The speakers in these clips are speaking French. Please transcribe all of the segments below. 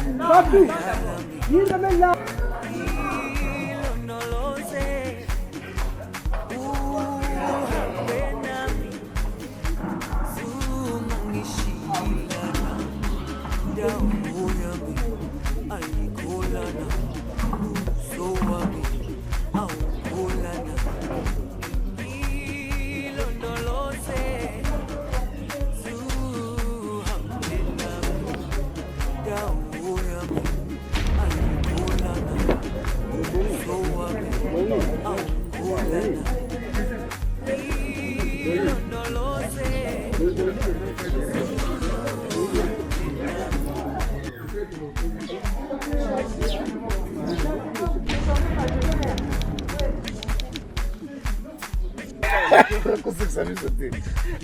Papi, dígame la.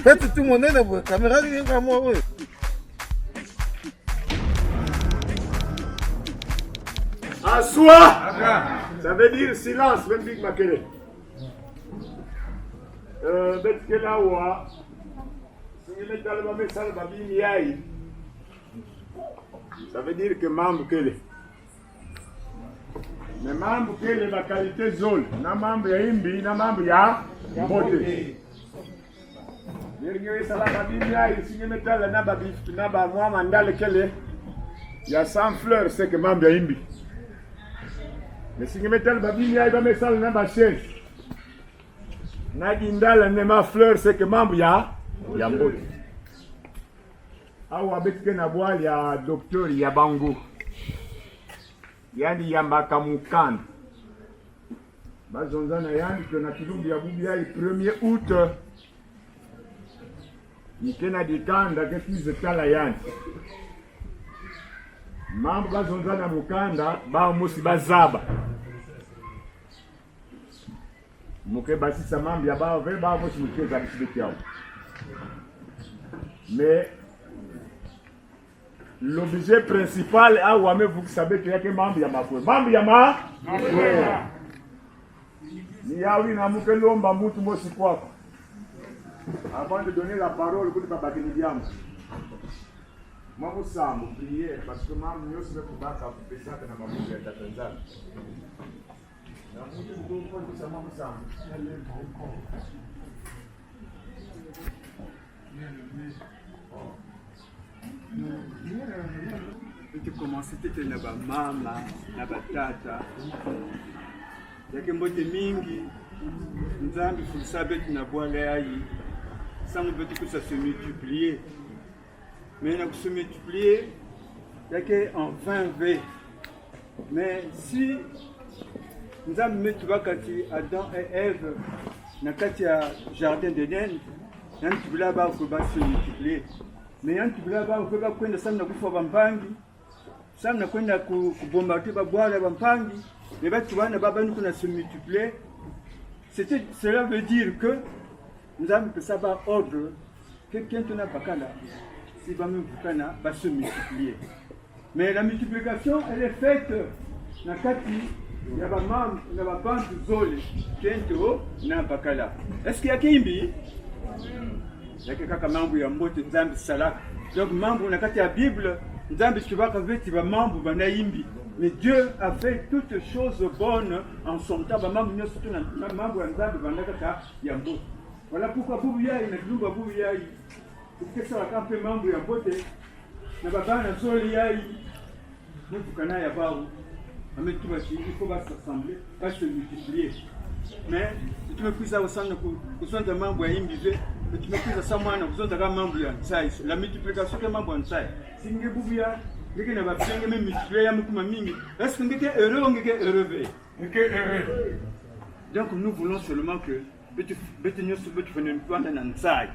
Faites tout mon nez là, la caméra vient vers moi. Ouais. Assois! Ça veut dire silence, même Big Makele. Betkelawa, ça veut dire que membre Kele. Mais membre Kele, la qualité zone, na membre ya imbi, na membre ya mbote. Nirgiwe sala babimi ya isinye metala na babifu na ba mwa mandale Kele. Ya 100 fleurs, c'est que membre ya imbi. Mais si je mets le babine, il va me mettre dans ma chaise. Nadindala ne ma fleur, c'est que membre ya mbote. Awa betike na boile ya docteur ya bango. Yani ya makamukanda. Bazonzana yani que na kilumbu ya bubi ya 1er août. Nikena dikanda ke kize tala yani. Mambo bazonzana mukanda ba musi bazaba. Muke basisa mambo ya ba ve ba musi mukeza bisibeti yao. Mais l'objet principal a wame vous savez que yake mambo ya mafwe. Mambo ya mafwe. Ni yawi na muke lomba mutu mosi kwako. Avant de donner la parole pour Baba Kinidiam. Moi, je suis prière parce que moi, je suis faire ça dans ma bouche de Tanzanie. Tu commences à na ba mama, na ba tata. Yake mbote mingi, nzambi fulisabe tunabwala yayi. Ça ne veut dire que ça se multiplier. Mais il a se multiplier, il y a qu'en 20 V. Mais si nous avons mis Adam et Ève dans le jardin d'Éden, il y a un petit peu là-bas où il va se multiplier. Mais il y a un petit peu là-bas où il va prendre ça, il va bambangi, ça, il va bombarder, il va boire la bambangi, il va se multiplier. Cela veut dire que nous avons fait ça par ordre. Quelqu'un qui n'a pas qu'à là. Si va se multiplier. Mais la multiplication, elle est faite dans le il y a un bande de zole qui est dans bakala. Est-ce qu'il y a Kimbi? Il y a quelqu'un qui a membre de Nzambi Salak. Donc, membre de la Bible, Nzambi qui va faire membre de Naïmbi. Mais Dieu a fait toutes choses bonnes en son temps. Membre de Nzambi. Voilà pourquoi Boubouya, il y a Boubouya. Parce que ça va camper membre de Boté. Na baba na zoli yayi. Nous kana ya baou. Mais tu vas il faut s'assembler, pas se multiplier. Mais si tu me prises au centre pour son de membre ya imbivé, mais tu me prises ça moi na pour son de membre ya size. La multiplication que membre en size. Si nge bubia, ngeke na ba pienge me multiplier ya mukuma mingi. Est-ce que ngeke heureux ou ngeke heureux? Ngeke heureux. Donc nous voulons seulement que betu nyoso betu fene ntwanda na nsai.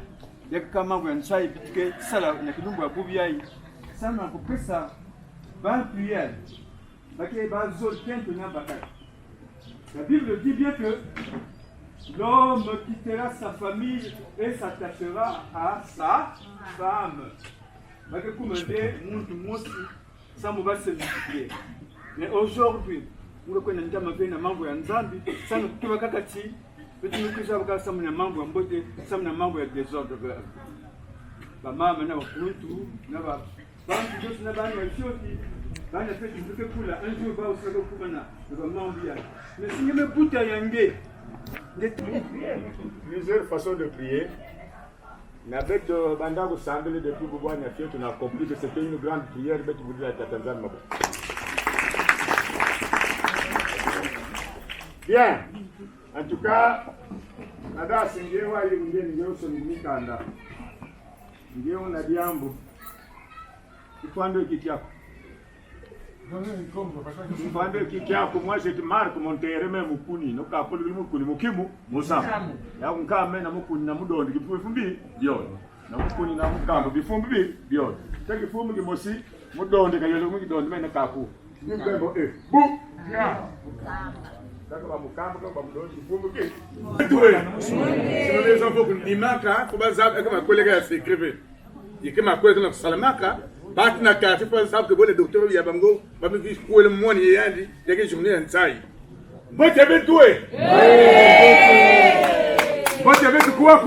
Yaka mambo ya nsai bitike sala na kilumbu ya bubia yi. Sana kupesa ba prière. Bake ba zol tente na bakay. La Bible dit bien que l'homme quittera sa famille et s'attachera à sa femme. Bake kumende muntu mosi samu ba se multiplier. Mais aujourd'hui, nous connaissons na mambo ya Nzambi, sana kukiwa kakati. Petit kuza baka samu na mambo ya mbote, samu na mambo ya désordre. Ba mama na wakuntu na ba bantu josi na bani wa shoti bana feti mbuke kula un jour ba osaka kubana ba mambi ya mais si me buta yange Plusieurs façons de prier. Avec Bandako Sambele depuis Boubouane, on a compris que c'était une grande prière, mais tu vous dis la Tanzanie. Bien. En tout cas, Nada Singewa Yunge Sonikanda. Ngeo na Diambo. Kipande kikiako. Kipande kikiako, moi je te marque mon terrain mukuni, no kapolo mukuni mukimu, musa. Ya unkame na mukuni na mudondi kifumbi, byo. Na mukuni na mukamba bifumbi, byo. Take fumbi kimosi, mudondi kayelo mukidondi mena kaku. Ngebo bu. Ya. Kaka ba mukamba kaka ba mudondi kifumbi ki. Tuwe. Sino les enfants kunimaka, ko bazab kama kolega ya s'écrivait. Et que ma collègue na salamaka bat na ka fi pas sabe que bon docteur ya bango ba mi fi ko le moni yandi ya ke journée en sai bo tebe tuwe bo tebe quoi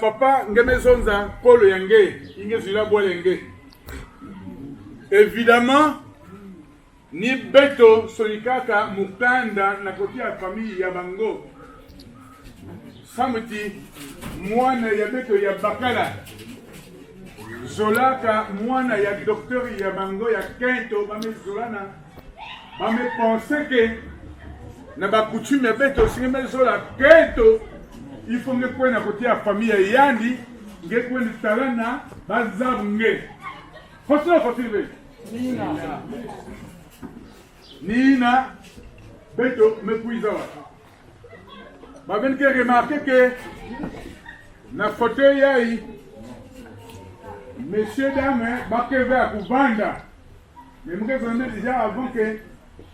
papa ngeme zonza polo yange inge zila bolenge évidemment ni beto solikaka mukanda na kotia famille ya bango Samuti, mwana ya beto ya bakala. Zolaka, mwana ya docteur ya bango ya kento, bame zolana. Bame pense que, na ba coutume ya beto, singe zola kento, il faut que kwe na kote ya famille ya yandi, nge kwe ni talana, bazabu nge. Fosile. Nina, beto, me kuizawa. Je vais remarquer que dans le fauteuil, messieurs, dames, je vais à Koubanda. Mais je vais déjà avant que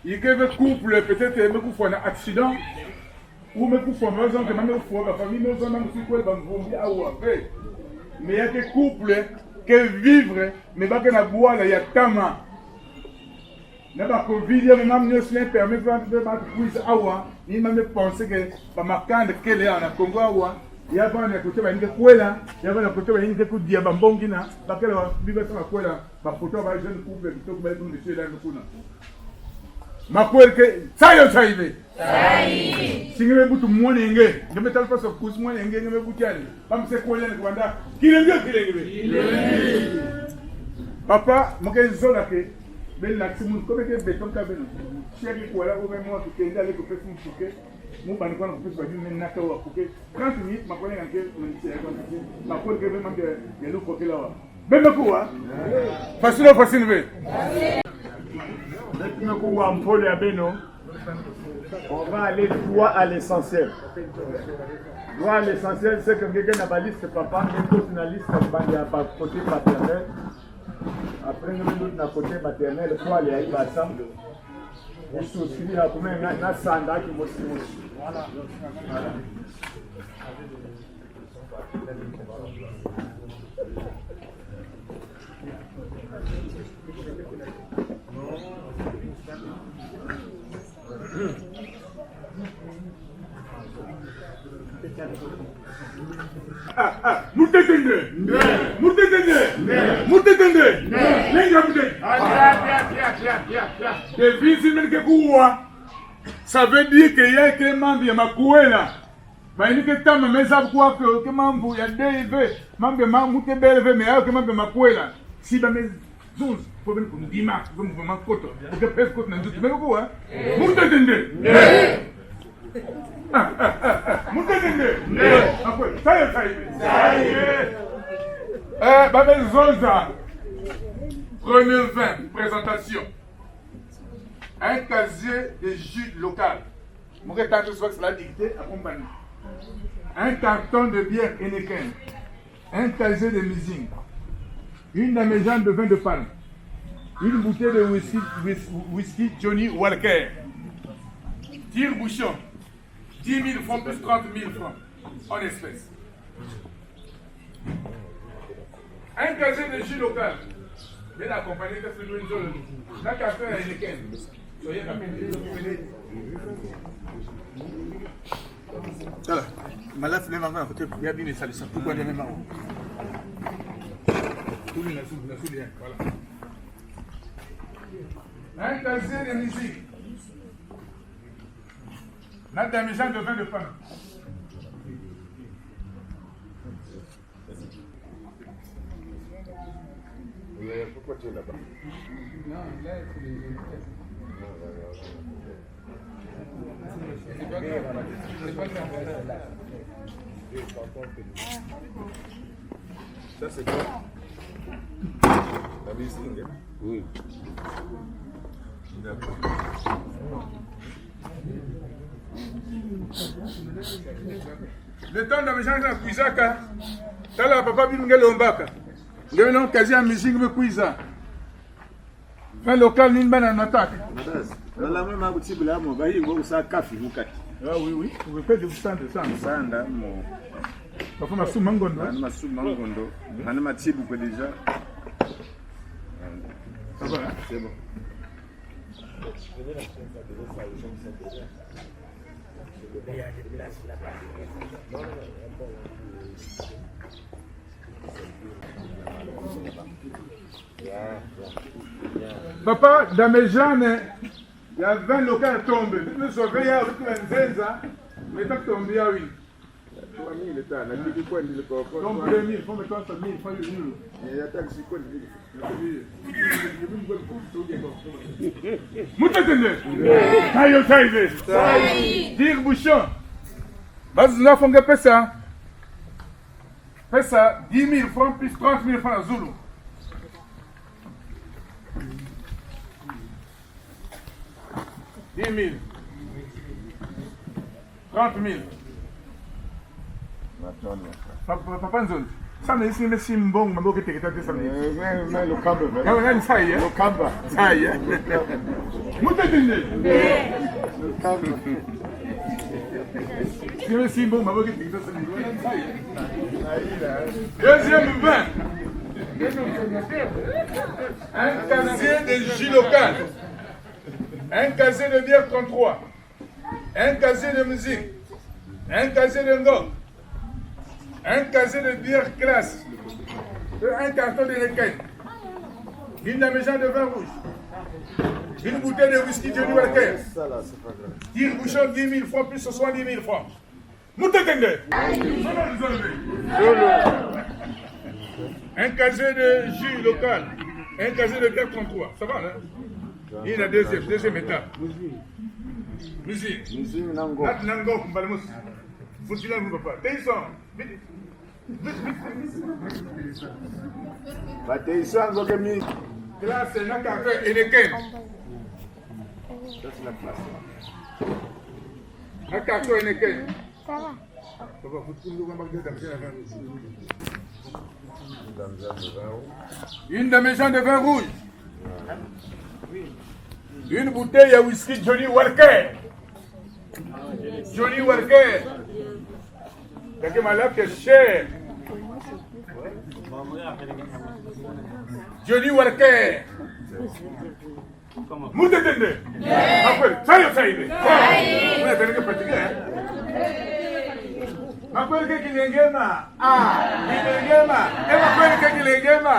il y ait un couple, peut-être un accident, ou un maison, que ma famille, mais il y a des couples qui vivent, mais pas que la boîte, il y a tama. Il y a Covid, il y a même un permis de faire quiz awa. Il m'a pensé que par ma canne qu'elle est en Congo awa. Il y a pas un côté de Kuela, il y a un côté de Diabambongina, parce qu'elle va vivre sur la Kuela, par photo avec jeune couple qui tombent dans le ciel dans le Kuna. Ma Kuela que ça y est, ça y est. Si vous avez beaucoup de money, je me telle pas sur couche money, je me boutique. Pas me c'est Kuela le Rwanda. Qui est papa, moi que je suis mais là, si vous avez des bétons, si vous avez des bétons, vous avez des bétons, vous avez des bétons, 30 minutes, je vais on va aller droit à l'essentiel. Droit à l'essentiel, c'est que quelqu'un n'a pas liste papa, une liste côté paternel. Après, nous avons un côté maternel, il faut aller à Ibassa. On se souvient à combien il y a un sanda qui est voilà. Ça veut dire qu'il y a que membre de Makuela. Mais il y a que tant mais ça quoi que membre il y a DV, membre Mamouté BLV mais que membre Makuela. Si ba mes 12 pour venir comme dimanche, comme vraiment koto. Que pèse koto nan tout mais quoi? Mouté tende. Mouté tende. Après ça y est. Babel Zonza. Premier 20, présentation. Un casier de jus local. Mon temps je que cela dicté accompagné. Un carton de bière Heineken. Un casier de musing. Une damigeante de vin de palme. Une bouteille de whisky Johnny Walker. Tire-bouchon. 10 000 francs plus 30 000 francs en espèces. Un casier de jus local. Mais la compagnie qui se loue une zone. La café à Heineken. Soyez rapide. Voilà. Malaf n'est pas à côté. Il y a bien des salissons. Pourquoi il y a même Un casier de musique. Là, dans mes gens de vin de pain. Pourquoi tu es là-bas? Non, là, c'est les... Ça, c'est quoi? La musique, hein? Oui. D'accord. Le temps de mes gens de Kuizaka, t'as là, papa, Bimgel Ombaka. Nous avons quasi un musique de Kuiza. Fin local, nous avons un attaque. La même abouti, là, mon bail, il va aussi à café, mon café. Ah oui, oui, vous pouvez faire du stand de ça. Ça, là, mon. Papa, ma sous mangondo. Ma sous mangondo. Ma tibou déjà. Ça va, hein? C'est bon. Papa, dans mes jambes, il y a 20 locales tombés. Nous sommes veillés avec un zenza, mais tant que tombé, oui. 3000 l'état, la vie du coin du corps. Donc 2000, il faut mettre 1000, il faut le nul. Il y a taxi quoi de Moutetende! Tayo Taïve! Dire bouchon! Vas-y, nous avons fait ça. Fais ça, 10 000 francs plus 30 000 francs à Zulu. $10 000. 30 000. Papa Nzon, ça me dit que c'est un bon moment que tu as fait ça. Mais le câble, Ça y est. le câble. Ça y est. Moutetende! Le câble. C'est un bon moment que tu as fait ça. Deuxième vin. Un casier de jus local. Un casier de bière 33. Un casier de musique. Un casier de ngok. Un casier de bière classe. Un carton de requin. Une maison de vin rouge. Une bouteille de whisky Johnny Walker. Ça là, c'est pas grave. Tire bouchon 10 000 francs plus 70 000 francs. Moutetende. Un casier de jus local. Un casier de bière 33. Ça va, hein? Et la deuxième étape. Musique. Musique nango. Nat nango kumbalmus. Futilan mu papa. Tayson. Bate ça ngo kemi. Classe na café Heineken. Ça c'est la classe. Na café Heineken. Ça va. Papa futul ko mbak de une demi-jean de vin rouge. Une bouteille de whisky Johnny Walker. Johnny Walker. Parce que ma lèvre est chère. Johnny Walker. Moutetende. Après, ça y est. Vous n'avez pas fatigué, hein? Makweli kilengema, kilengema, makweli kilengema,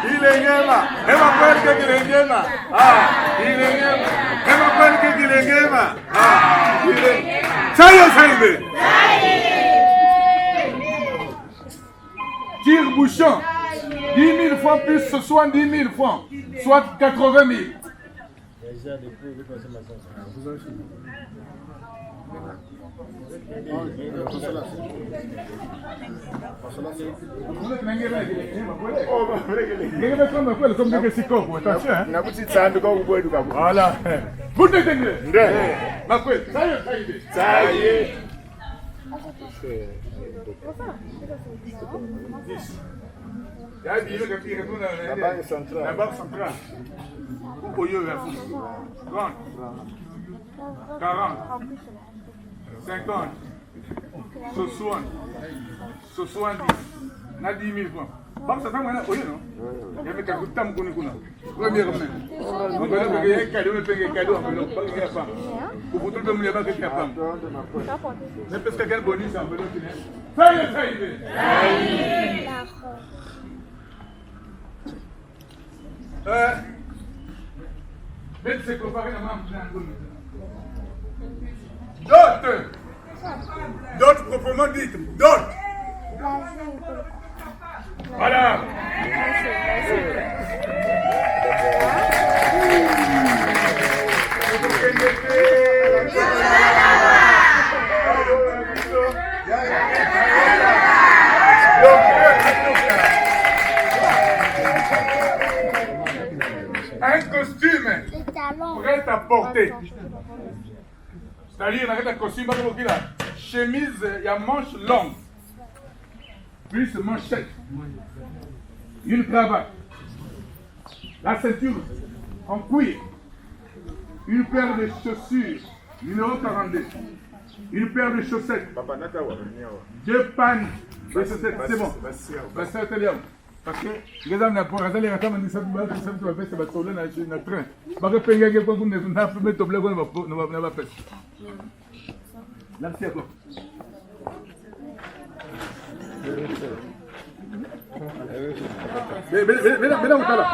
kilengema, makweli kilengema, kilengema, makweli kilengema, kilengema. Ça Tire bouchon, 10 000 francs plus 70 000 francs, soit 80 000. Voilà. Vous détenez. Ça y est. La banque centrale. La banque centrale. 30, 40, 50, 60, 70, na 10 000 francs. Banque centrale, vous avez non? Il y a des cas de temps qu'on a. Premièrement, on va payer un cadeau, on paye un cadeau, on va payer un cadeau. Pour tout le monde, il y a pas de cadeau. Mais parce que quel bonus, on va le faire. Ça y est. D'autres proprement dites. D'autres. Voilà. Un costume prêt à porter. C'est-à-dire, un costume, chemise, il y a manche longue, plus manchette, une cravate, la ceinture en cuir, une paire de chaussures, numéro 42, une paire de chaussettes, deux pannes de chaussettes, c'est bon. Parce que les gens n'ont pas les racames de cette balle, c'est que c'est le train. Parce que penga que pour nous n'a pas mettre au blé, on va pas faire. Merci à toi. Ven a buscarla.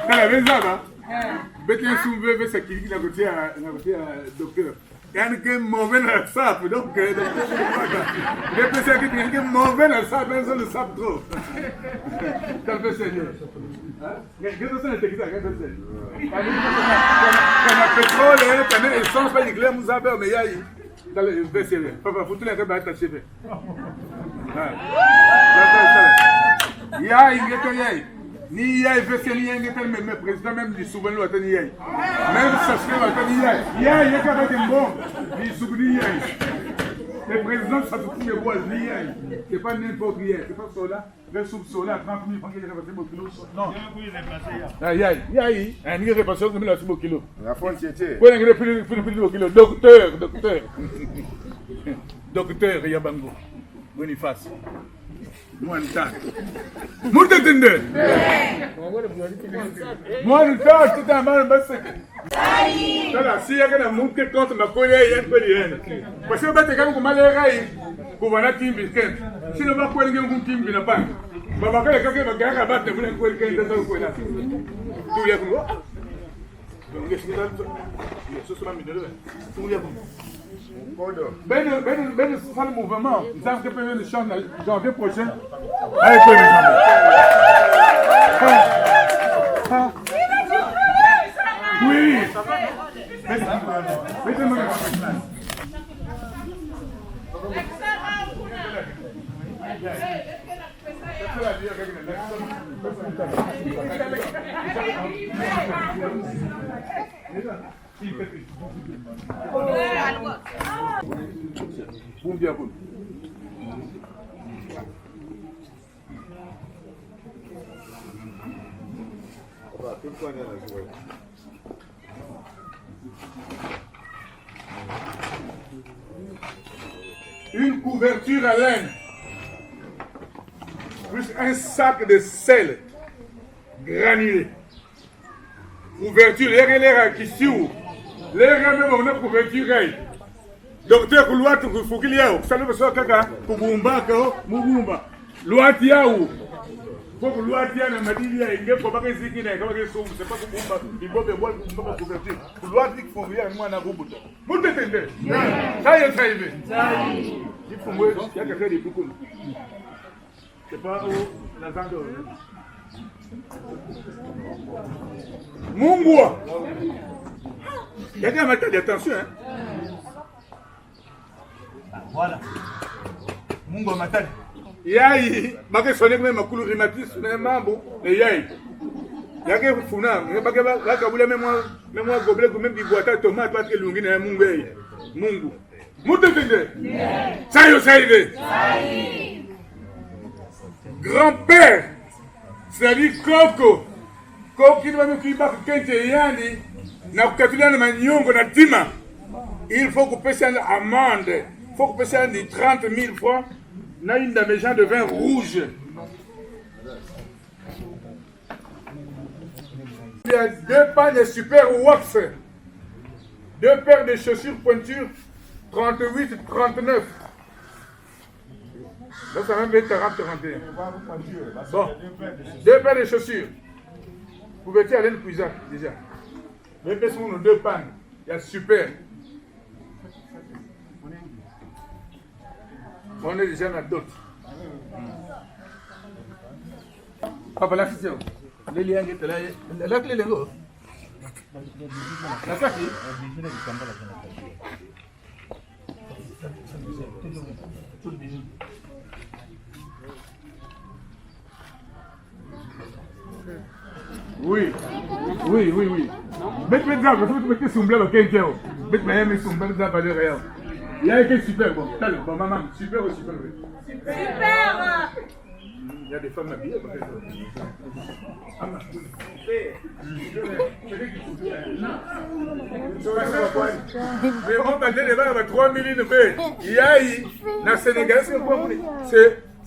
Kala, ven zaba. Vete a su bebé se quiere la cotia doctor. Yani que mover la sape, donc je pensais que tu que mover la sape, mais le sape trop. T'as fait sérieux. Qu'est-ce que ça t'es qu'est-ce que c'est? Quand le pétrole, quand l'essence pas éclair nous a mais yaï. Dans le sérieux. Papa, faut tout les rebattre ta cheveux. Yaï, yaï. Ni yaï, versé ni yaï, mais président même du souvenir à tenir yaï. Même ça se fait à tenir yaï. Yaï, yaï, quand même bon, ni souvenir yaï. Le président, ça se trouve les bois, ni yaï. C'est pas n'importe qui yaï. C'est pas cela. Le soupe à 30 000 francs qui est repassé au kilo. Non. Yaï, yaï. Un nid repassé au kilo. La frontière. Oui, un nid plus au kilo. Docteur. Docteur Yabango. Boniface. Moi, le temps. Moi, le temps, tout un mal, voilà, si il y a un monde qui compte ma colère, il y a un peu de rien. Parce que tu as quand même les rails, pour voir la team biscuit. Si nous va courir un team qui n'a pas, ma bague est quelqu'un qui va battre, vous n'avez courir qu'un de quoi là. Tout y a quoi? Donc, qu'est-ce que tu as? Ce sera mieux. Tout y a quoi? Ben, c'est le mouvement. Nous avons préparé le chant janvier prochain. Allez, quoi, mes amis? Oui. Mettez-moi une couverture à laine, plus un sac de sel granulé. Couverture, les qui s'ouvrent. Les gens même ont une couverture. Docteur, couloir, il faut qu'il y ait. Ça ne veut pas dire pour Bumba, Mugumba. Loatiaou. Faut que Loatia ne m'a dit il y a une fois que c'est qui n'est pas que c'est pas que Bumba. Il faut que boire Bumba couverture. Couloir, il faut qu'il y ait moi na Bumba. Vous m'entendez? Ça y est, ça y est. Il faut moi, il y a quelqu'un de plus cool. C'est pas où la zande. Mungwa. Il y a des amateurs d'attention, hein? Voilà. Mungwa Matali. Yaï, je sonne même à couler rhumatisme, mais mambo, mais yaï. Y'a funa, la kabula même moi gobelet même du boîte tomate parce que l'ungine est mungwe. Mungu. Moutende. Ça y est. Grand-père, c'est-à-dire Coco. Coco qui va me faire kente yani na kukatulana manyongo na tima. Il faut qu'on paye une amende. Il faut qu'on paye 30 000 francs. On a une dame de vin rouge. Il y a 2 pannes de super wax. 2 paires de chaussures pointures 38 39. Ça, ça même fait 40, 41. Bon, 2 paires de chaussures. Couverture à laine cuisante, déjà. Même si on a 2 pannes, il y a super. On est déjà dans d'autres. Papa, là, c'est ça. Les liens qui étaient là, la clé, les gars. La clé. Oui, oui, oui, oui. Mettez ça, parce que vous mettez son bleu à quelqu'un. Mettez son bleu à valeur. Il y a un super bon. Bon, maman, super ou super? Super! Il y a des femmes habillées. Mais mon père, il va 3 millions de paix. Il y a dans Sénégal, c'est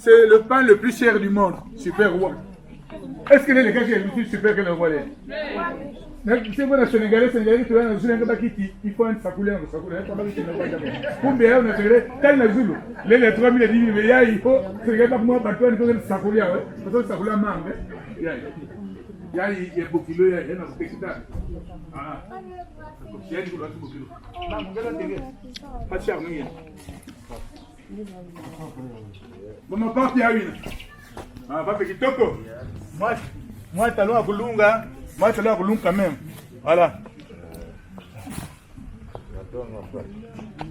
le pain le plus cher du monde. Super roi. Est-ce que les gars qui ont super que le roi est? C'est quoi le Sénégalais, tu vas dans une qui il faut un sacoulé, combien on a fait? Quel est Zulu? Les 3 000 et 10 000, mais il faut, c'est pas moi, parce que le sacoulé, parce que le sacoulé manque. Il y a beaucoup de kilos, il y a un spectacle. Il y a du kilos. Pas de charme. Mon papa, il y a une. Papa, qui toko. Moi, talon à Boulunga. Moi, je l'ai quand même. Voilà.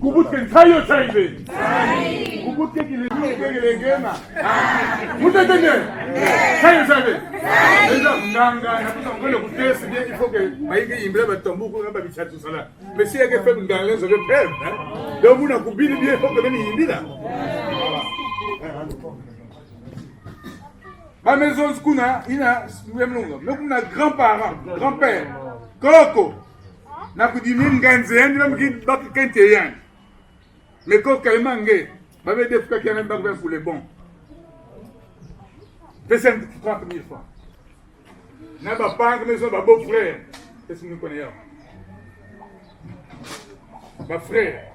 Kubuke ntayo chaive. Kubuke kile gema. Mutende. Tayo chaive. Ndio nganga na kuta ngole kutesi bien il faut que maiki imbre batombu ko ngaba bichatu sala. Mais si yake fait ngale zo ke pem, donc muna kubili bien il faut que beni imbila. Ma maison skuna ina mwemlunga. Mekuna grand-parent, grand-père. Koko. Na kudimi nganze ndi bamki bak kente yan. Mais ko kalmange. Ba be defuka kana bak ben pour les bons. Pesen 30 000 francs. Na ba pangue maison ba beau frère. Est-ce que vous connaissez? Ma frère.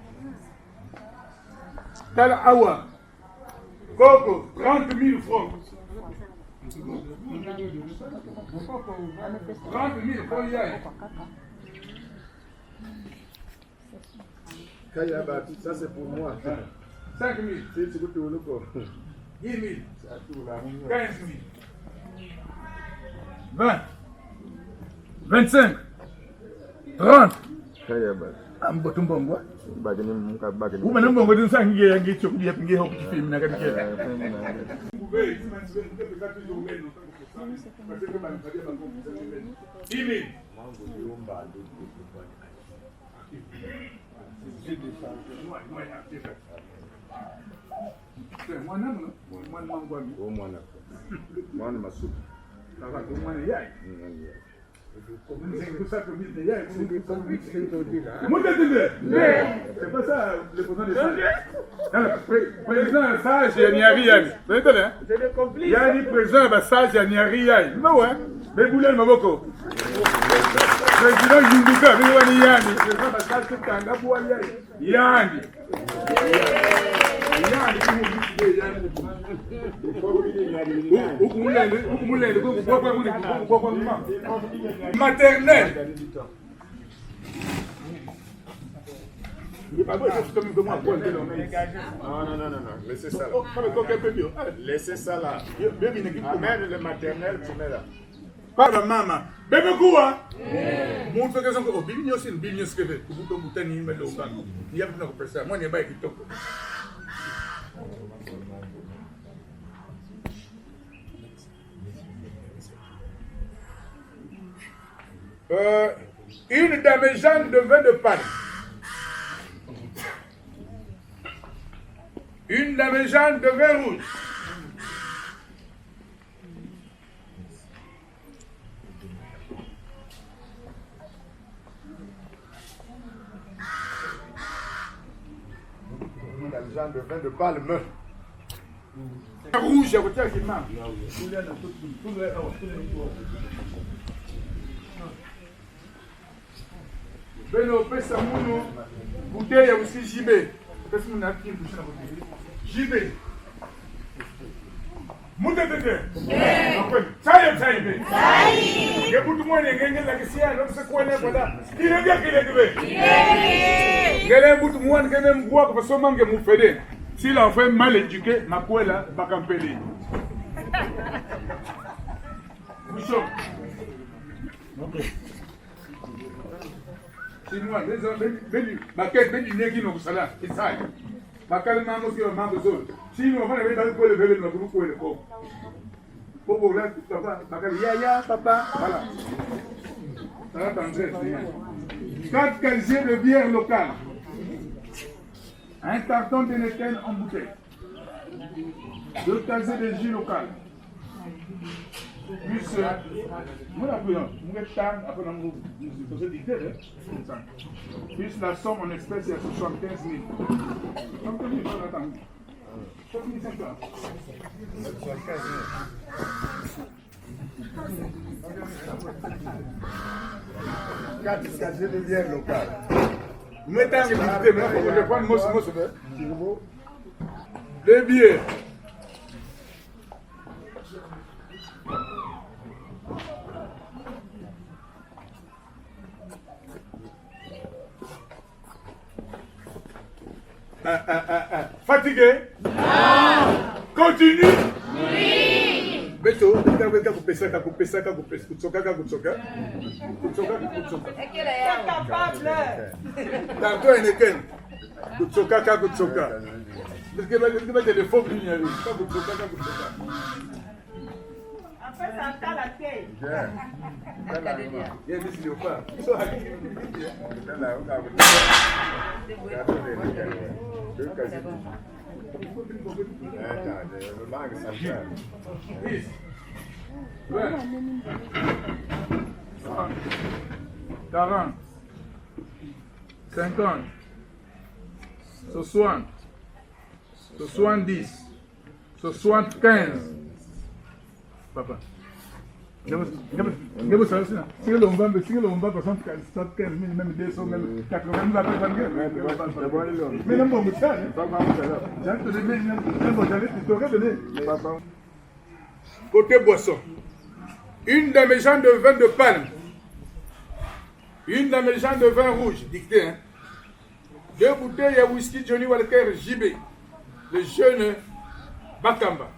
Tala awa. Koko 30 000 francs. 30 000 pour y aller. Ça c'est pour moi. 5 000. C'est pour tout le corps. 10 000. 15 000. 20. 25. 30. Ambotumbongwa. Vous m'avez demandé de s'engager à guider sur les film. C'est pas ça le président des sages. Président sage, il n'y a rien. Vous entendez? Il y a un président sage, il n'y a rien. Non, hein? Mais vous l'avez beaucoup. Président Yunduka, mais vous n'avez rien. Président sage, c'est un gars pour aller. Yann. Maternelle. Non. Laissez ça là. Laissez ça là. Amène le maternel, tu mets là. Pas la maman. Bébé quoi? Mon frère, c'est un billion, c'est un billion ce que fait. Vous pouvez vous tenir, mais le temps. Il y a plus de ça. Moi, je n'ai pas écrit. Une dame-jeanne de vin de Paris. Une dame-jeanne de vin rouge. Une dame-jeanne de vin de Palme. Rouge, vous tiens qui marche. Beno pesa muno bouteille aussi JB. Pesa muno akini kushina bouteille. JB. Mutende. Sayo saibe. Sai. Gebutu mwenye ngenge la kisia no se kwene kwenda. Kilenge kilenge. Ngele butu mwenye ngene mgwa kwa soma nge mufede. Si l'enfant mal éduqué, ma kwela bakampeli. Bouchon. OK. Chinois, les hommes, baquette, ben du negi no kusala, inside. Bakal mambo ki mambo zone. Chinois, on va aller dans le vélo, no ko le ko. Bobo là, papa, bakal ya papa, voilà. Ça va t'entrer. 4 casiers de bière locale. Un carton de Neken en bouteille. 2 casiers de jus local. Plus, plus la somme en espèces, il y a 75 000. Quatre casiers de bière locale. Mettez je vais prendre les billets. Fatigué? Non. Continue? Oui. Beto, kutsoka. Tantôt il est kutsoka. Parce que les faux lignes, Après, ça entend la tête. il y a des léopards. Quarante, 50, 60, 70, 75. Papa. Ngabo ça aussi. Si le on va par 75 même 200 même 80 nous appelle mais non bon ça. Côté boisson. Une de mes gens de vin de palme. Une de mes gens de vin rouge, dicté hein. 2 bouteilles de whisky Johnny Walker JB. Le jeune Bakamba.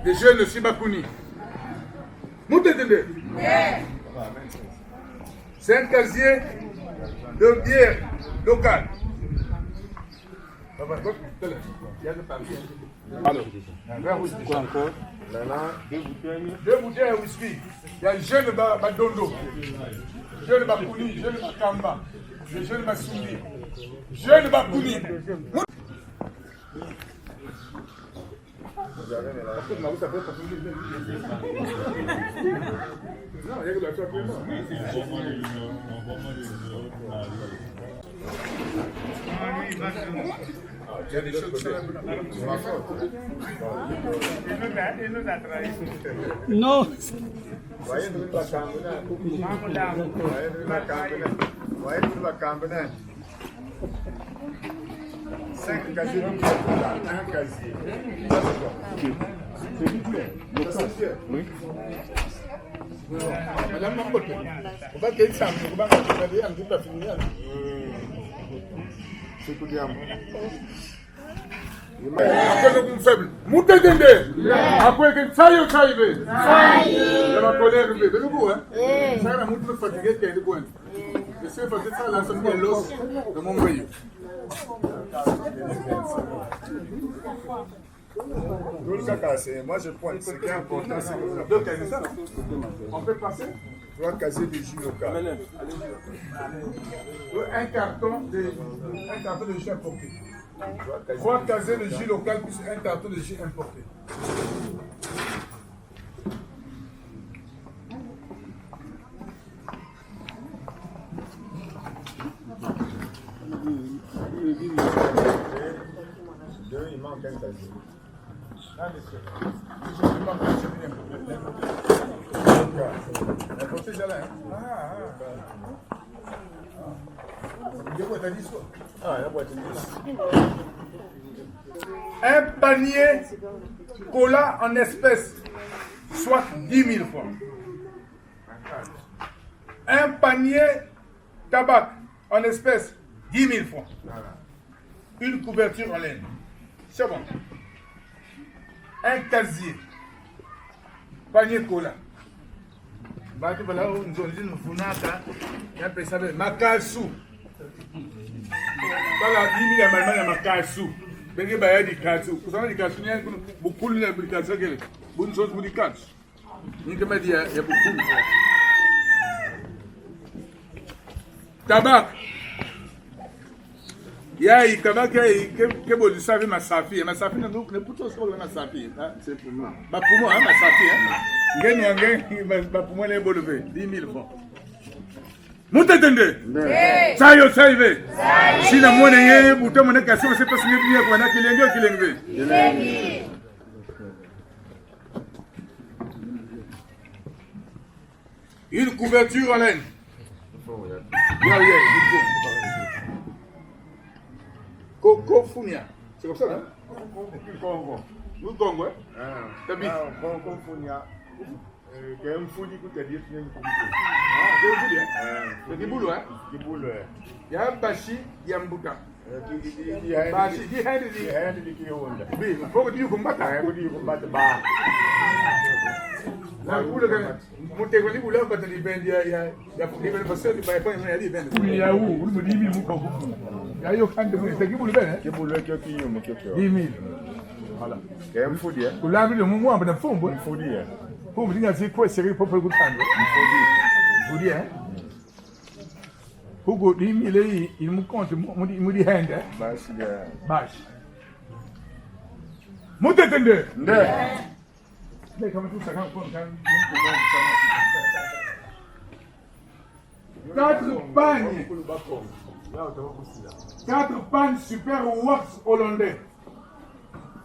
Les jeunes Sibakouni. Moutendende. C'est un casier de bière locale. Quoi encore? 2 bouteilles de whisky. Il y a le jeune Badondo, jeune Bakouni, jeune Bakamba, le jeune Bassoumi, jeune Bakouni. Il y a des choses qui il nous a trahi. Non. Cinq casiers, un casier. C'est vite fait. Oui. Madame Mambote, on va qu'il s'en on va qu'il un peu fini. C'est tout bien. Après le faible. Moutendende. Après que ça y est, ça y est. Ça y est. La colère est le goût hein. Ça la mouton fatigué qui est le goût. Je sais pas ça l'ensemble de l'os de mon pays. Moi je pointe, ce qui est important c'est que Donc on peut passer 3 casiers de jus local. Un carton de jus importé. 3 casiers de jus local plus un carton de jus importé. Il manque un casier. Un panier Cola en espèces, soit 10 000 francs. Un panier tabac en espèces, 10 000 francs. Une couverture en laine. C'est bon. Un casier. Panier cola. Batu bala nzonzi nfunaka. Yape sabe makasu. Bala 10 000 ya malma ya makasu. Benge baya di kasu. Kusana di kasu ni bukulu na di kasu kele. Bun sos budi kasu. Ni kama dia ya bukulu. Tabac. Yai tabac que bon savez ma safi ne puto so na safi c'est pour moi. Ba pour moi ma safi ngeni ba pour moi les bolové 10 000 francs. Mutendende. Sayo saive. Sina mwana yeye buto mwana kaso c'est parce que bien kwa na kilenge. Une couverture en laine. Coco Funia. C'est comme ça, là? Congo. Nous, Congo, hein? Tabi. Congo Funia. Il y a un fou qui coûte 10 000 francs. Ah, c'est un fou, hein? C'est du boulot, hein? Du boulot, hein? Il y a un bachi, il y a un boucan. Bachi, il y a un il il faut que tu combattes. La boule, mon téléphone, vous l'avez pas de l'ibène, il y a une façon de ne pas y aller. Il y a où? Vous me dites 10 000 francs. Il y a eu aucun de vous. C'est qui vous le hein? Qui boulot, qui 10 000. Voilà. Il y a un fou, hein? Vous l'avez le moment, on a fond, Un fou, hein? pour me dire, c'est quoi, c'est pour vous prendre? Vous dites, hein? Pour vous dire, il me compte, il me dit, hand, hein? Bâche. Moutez-tende! Mais comment tout ça, quand 4 pagnes. 4 pagnes super wax hollandais.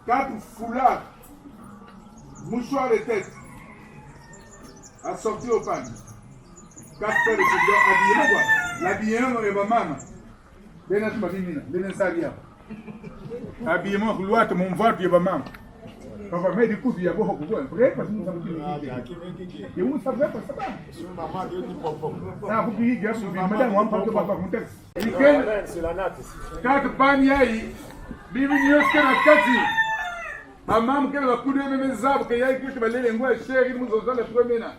4 foulards. Mouchoirs de tête. Assortis au pagnes. 4 paires de chaussures. Habillés, quoi. L'habillement est ma maman. Bien, tu m'as dit, bien, ça vient. Habillement, l'autre, mon ventre, est ma maman. Papa, mais du coup, il y a beaucoup de vrai parce que nous avons dit et où ça va ça va. Ça vous dit que vous madame on parle de papa contexte. C'est la natte. 4 pagnes bienvenue que na kati. Maman que va couler mes arbres que y a que va les ngwa chéri nous aux le premier na.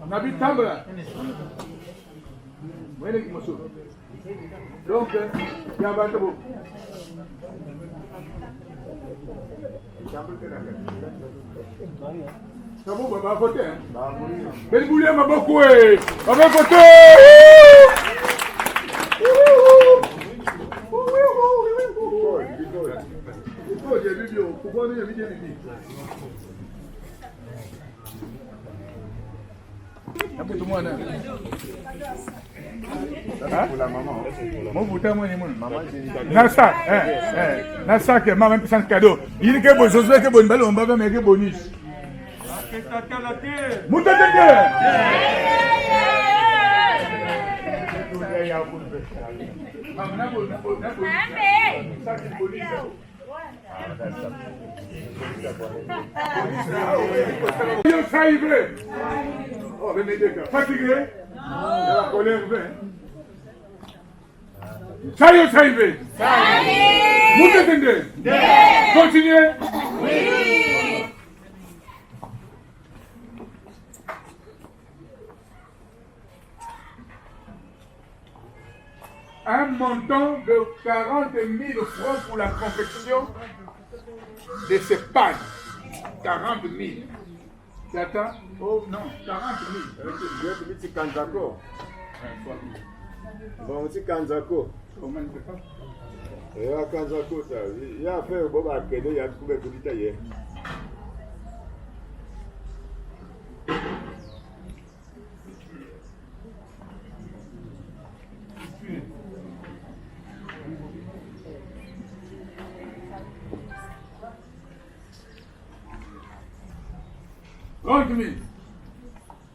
On habite Tambra. Voilà qui me sauve. Donc, il y a un bateau. Ça va, on va voter. Mais vous voulez ma beaucoup, on va voter. J'ai vu bien. Pourquoi on est vidéo Pour la maman. Mon bouton, moi, maman, Nasa, Nasa, que maman peut cadeau. Il est que bon, je sais que bon, on va mettre un bonus. Mouton de oh, venez de cas. Fatigué? La colère vient. Ça y est, ça y est. Vous m'entendez? Continuez. Oui. Un montant de 40 000 francs pour la confection de ces pannes. 40 000. Tata? Oh non, 40 000. C'est Kanzako. Bon, c'est Kanzako. Comment il fait ça? Il y a Kanzako, ça. Il y a fait un bon arcade, il y a trouvé tout détaillé.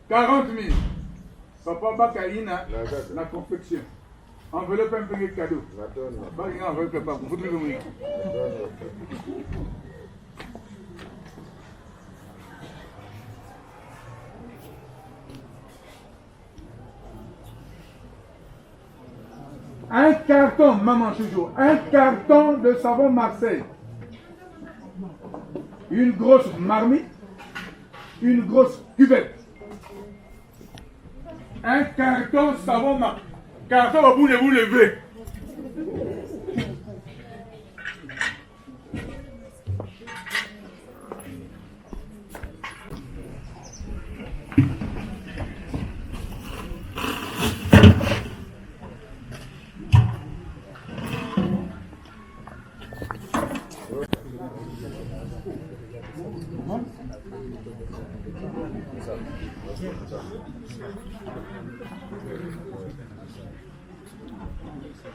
$40 000. Papa Bakaïna, la confection. Enveloppe un peu de cadeau. Enveloppe pas, vous foutez le mouillon. Un carton, maman toujours, un carton de savon Marseille. Une grosse marmite, une grosse cuvette. Un carton savon Marseille. Carton va vous lever.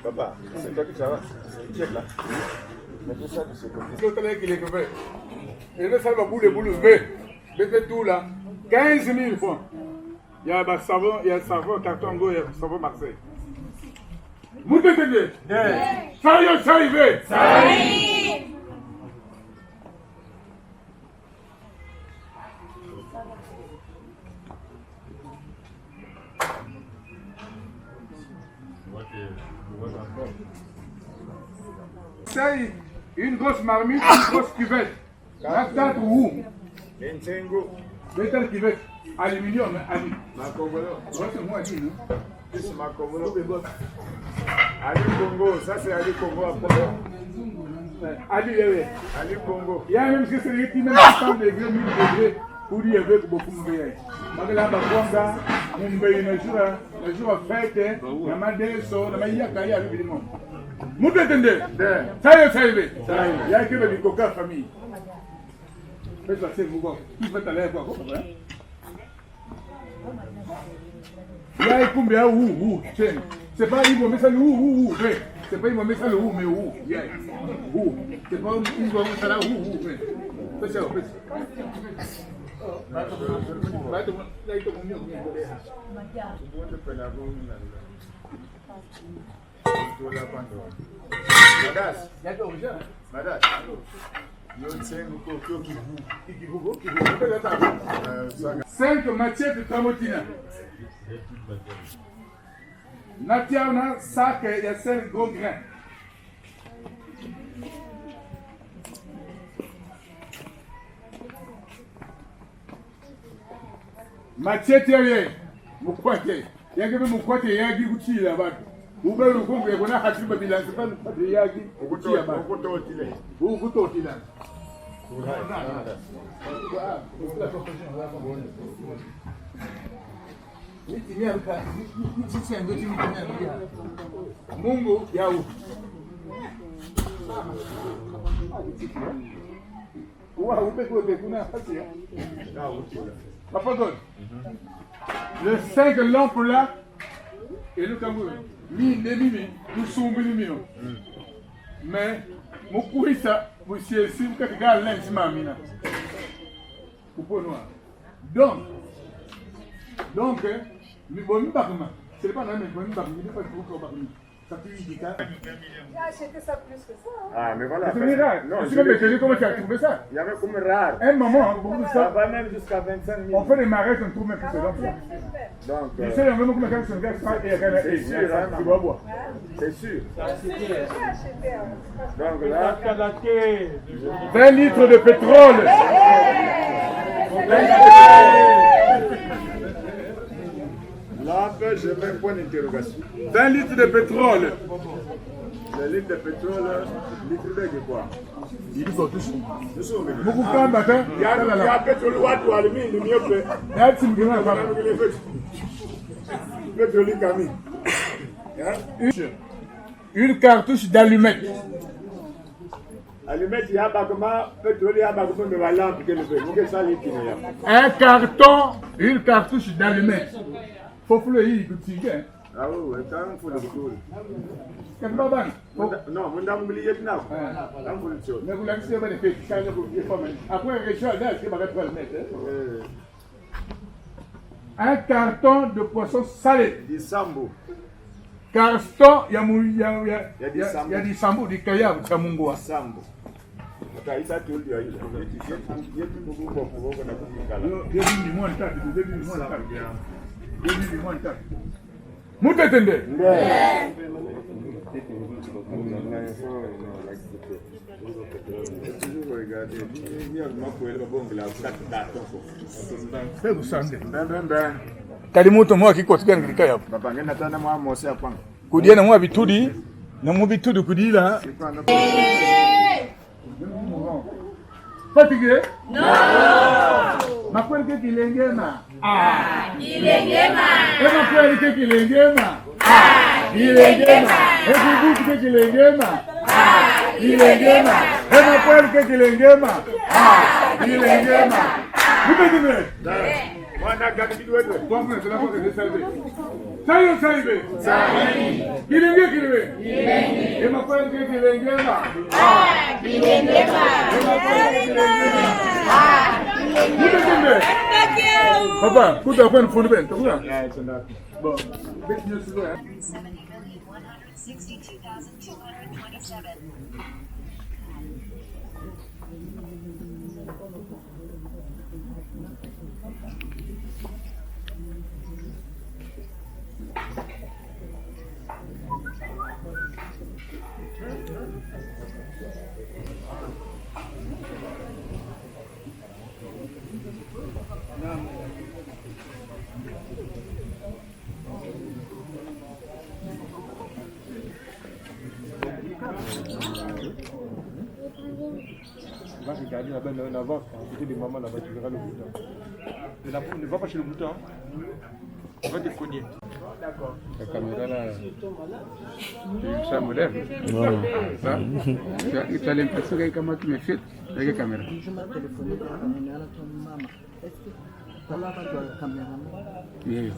Papa, c'est toi qui ça va? Check là. Mettez ça de ce côté. L'autre là qui les fait. Et là, ça va bouler, mettez tout là. 15 000 francs. Il y a le savon, carton, il y a le savon Marseille. Vous t'entendez? Ça y est, ça y est. Ça y est. Une grosse marmite, une grosse cuvette. La tête où? Nenzengo. Mettez la cuvette. Aluminium, Ali. Makongolo. C'est moi, Ali, non? C'est Makongolo. Ali Congo, ça c'est Ali Congo après. Ali, oui. Ali Congo. Il y a même que c'est les qui mettent 100 degrés, 1000 degrés pour y avoir beaucoup de mouillage. Donc là, Bakwanga, Mumbai, le jour à fête, il y a ma déso, il y a ma yaka, évidemment. Vous entendez? Ça y est, ça y est. Il y a que des coca famille. Faites passer le mouvement. Qui fait aller voir quoi? Il y a combien où? C'est pas ils vont mettre ça le où. C'est pas ils vont mettre ça le où, mais où? Où? C'est pas ils vont mettre ça là où? Faites ça, faites ça. Madas. Cinq matières de tramotina. Natiana, sac, il y a 5 gros grains. Matière terrière, mukwate. Yagi mukwate yagi uchi la batu. Ube lukongo yabona hatiba bilansi pa mukwate yagi uchi ya batu. Ukutotila. Mungu yau. Uwa upekote kuna hatia. Papa God, les 5 lampes là, et le Cameroun, nous sommes venus. Mais, mon couille ça, vous savez, si vous avez un lens, mamina. Donc, mais bon, c'est pas la même, bon, pas ça peut indiquer. J'ai acheté ça plus que ça. Ah, mais voilà. C'est rare. Non, je vais me comment tu as trouvé ça. Il y avait comme rare. Un moment, vous Ça ça. va même jusqu'à 25 000. On fait des marais, on trouve même plus de lampes. Donc, Je sais, on veut comment quelqu'un se regarde ça et regarde, tu vas boire. c'est sûr. J'ai acheté. Donc là, 20 litres de pétrole. là, je mets un point d'interrogation. 20 litres de pétrole. Le litre de pétrole, litre de quoi? Il faut tous. Nous sommes venus. Beaucoup de temps, matin. Il y a pétrole ou aluminium, le mieux fait. Il y a un petit peu Pétrole Camille. une cartouche d'allumettes. Allumette, il y a bagma, pétrole, il y a bagma de la lampe que le fait. Vous ça, les qui Un carton, une cartouche d'allumettes. Faut que le y ait. Ah oui, c'est un peu de pétrole. Qu'est-ce que vous avez? Non, mon dame, vous l'avez dit là. Un peu de chose. Mais vous l'avez fait, vous l'avez fait. Après, Richard, là, c'est pas le mettre. Un carton de poisson salé. Du sambo. Carton, il y a du sambo, du kaya, du samungwa. Sambo. Attends, il s'est tout dit. Il y a tout beaucoup pour qu'on a pu faire. Deux minutes moins de temps. Mutetende. Pego sande. Kali muto mwa kikoti gani kilikaya hapo? Babangena tana mwa mose apanga. Kudiana mwa bitudi na mu bitudi kudila. Fatigué? Non. Makweli ke kilengema? Kilengema. Makweli ke kilengema? Kilengema. Bubu ke kilengema? Kilengema. Makweli ke kilengema? Kilengema. Mutetende. Wana gani bidwewe? Kwa mwe tuna kwa salve. Sayo salve. Sayo. Kilenge. Kilenge. Makweli ke kilengema? Kilengema. Mutetende. Papa, kuta kwa mfundi ben. Takuya. Bon. Beti nyosulo ya. 7,162,227. Va regarder là-bas en avant, côté des mamans là-bas, tu verras le bouton. Ne va pas chez le bouton, on va te cogner. D'accord. La caméra là, ça moderne. Ça, tu as l'impression que comment tu me fais avec la caméra. Oui.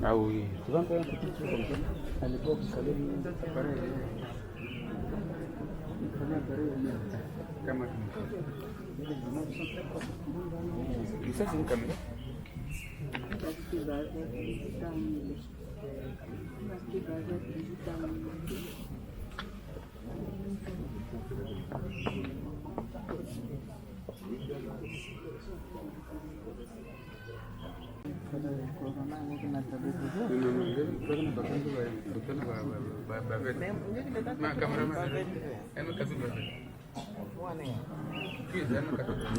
Ah oui. Tu vas faire un petit truc comme ça. À l'époque, il fallait pareil. Et ça, c'est une caméra.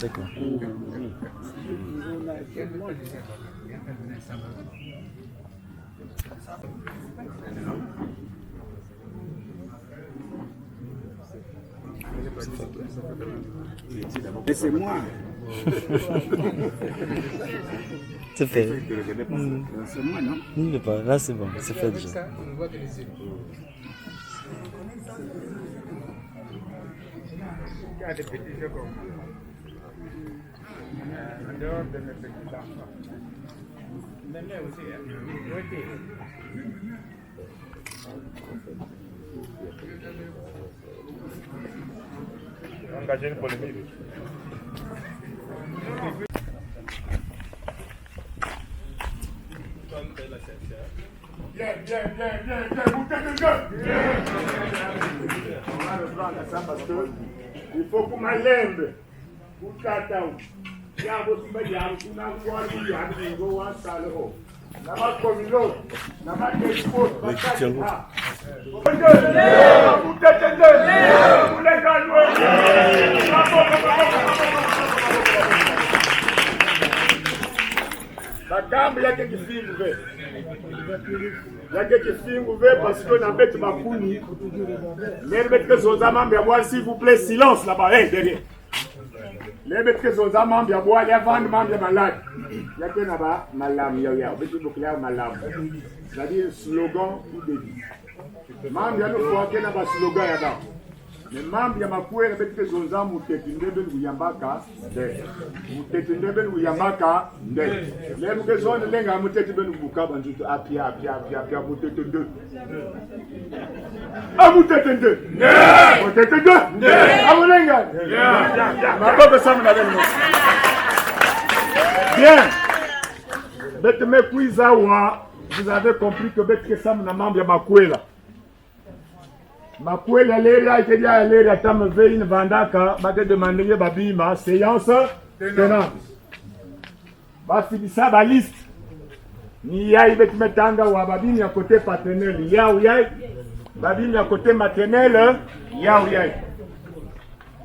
D'accord. Et c'est moi. C'est fait. C'est moi, non? Il n'est pas là, c'est bon, c'est fait déjà. On voit que les yeux. Il y a des petits jeux comme en dehors de mes petits enfants. Même aussi, engager une polémique. Bien. Vous t'êtes On va reprendre ça parce que il faut que ma lembe, pour Katao, il y a aussi des gens qui n'ont pas de salaire. La ma communauté, la ma expose, la ma Bakamba yake kifingu ve. Yake kifingu ve parce que na bête bakuni. Les bêtes que sont amambes à boire, s'il vous plaît, silence là-bas, derrière. Les bêtes que sont amambes à boire, les ventes membres malades. Yake naba malam ya. Bêtes beaucoup là malam. C'est-à-dire slogan ou débit. Membres ya no fois que naba slogan ya ba. Mais mambo ya makwele betike zonza mutetinde benu kuyambaka nde. Mutetinde benu kuyambaka nde. Lemu ke zone lenga muteti benu bukaba njuto apia mutetinde. Mutetinde. Nde. Mutetinde. Nde. Amulenga. Ya. Mababa samu na benu. Bien. Bete me kuizawa, vous avez compris que betike samu na mambo ya makwela. Makwela leria itedia leria tam veine vandaka bate demander babima séance tenante. bafilisa baliste ni yai betimetanga wa babini ya côté paternel yao yai babini ya côté maternel yao yai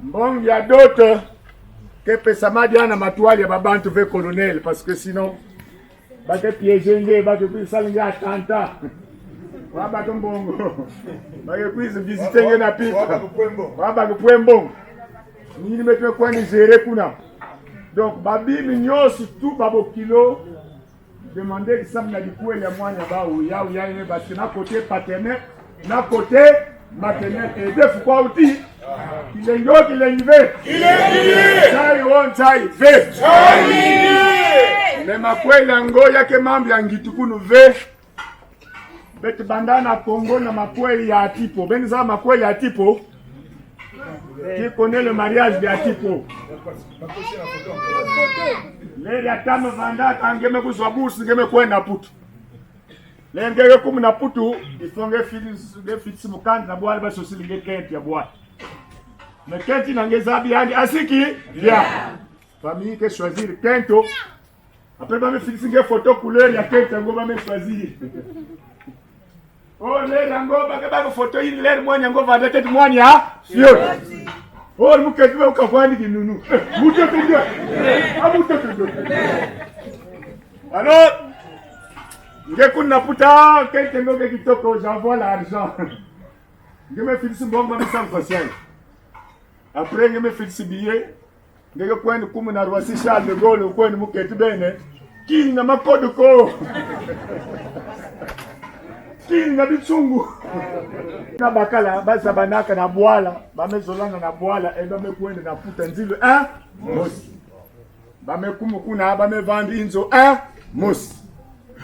mbongo ya d'autres que pesamadi ana matwali ya babantu ve colonel parce que sinon bake piéger bake pisalinga atanta waba tombongo bake kuize visiter na pika waba kupwembo ni metwe kwa ni gérer kuna donc babini nyosi tout babo kilo demander que ça me dit quoi les moyens ba ou ya parce que na côté paternel na côté maternel et deux fois aussi il est yo qu'il est nivé chai on chai ve mais ma kwela ngo yake mambo ya ngitukunu ve bet bandana Congo na makweli ya tipo benza makweli ya tipo qui connaît le mariage de tipo leli atano vandaka ngeme kuzwabusi ngeme kwenda putu lengeke kumu na putu ifonge fitsi mukandi na bwali basosilinge kenti ya bwali mais kenti nangeza biandi asiki bien famille que choisir kento après ba me fitsi nge photo couleur ya kenti ngo ba me choisir oh leli ngo ba photo ile leli mwanya ngo vanda tete mwanya fio oh muketi ba ukafandi kinunu mutoto ndio amutoto ndio alors ngekuna puta kente ngoke kitoko j'envoie l'argent ngeme filisi mbongo ba misam conscient après ngeme filisi billet ngeke kwenda kumu na Rwasi Charles de Gaulle kwenda muketi bene kini na makodo ko kini na bitsungu na bakala basa banaka na bwala bamezolanga na bwala et bamekwenda na puta nzilo mosi bamekumu kuna bamevandi inzo mosi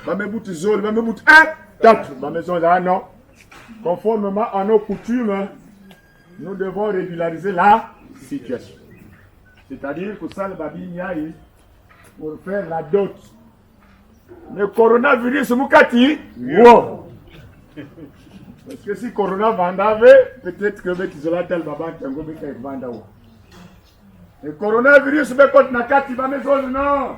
bamebuti zoli bamebuti tatu bamezonda non conformément à nos coutumes nous devons régulariser la situation, c'est-à-dire que ça le babini yai pour faire la dot le coronavirus mukati wo parce que si corona vandave peut-être que bekizola tel baba tango beka vanda wo le coronavirus bekot nakati bamezonda non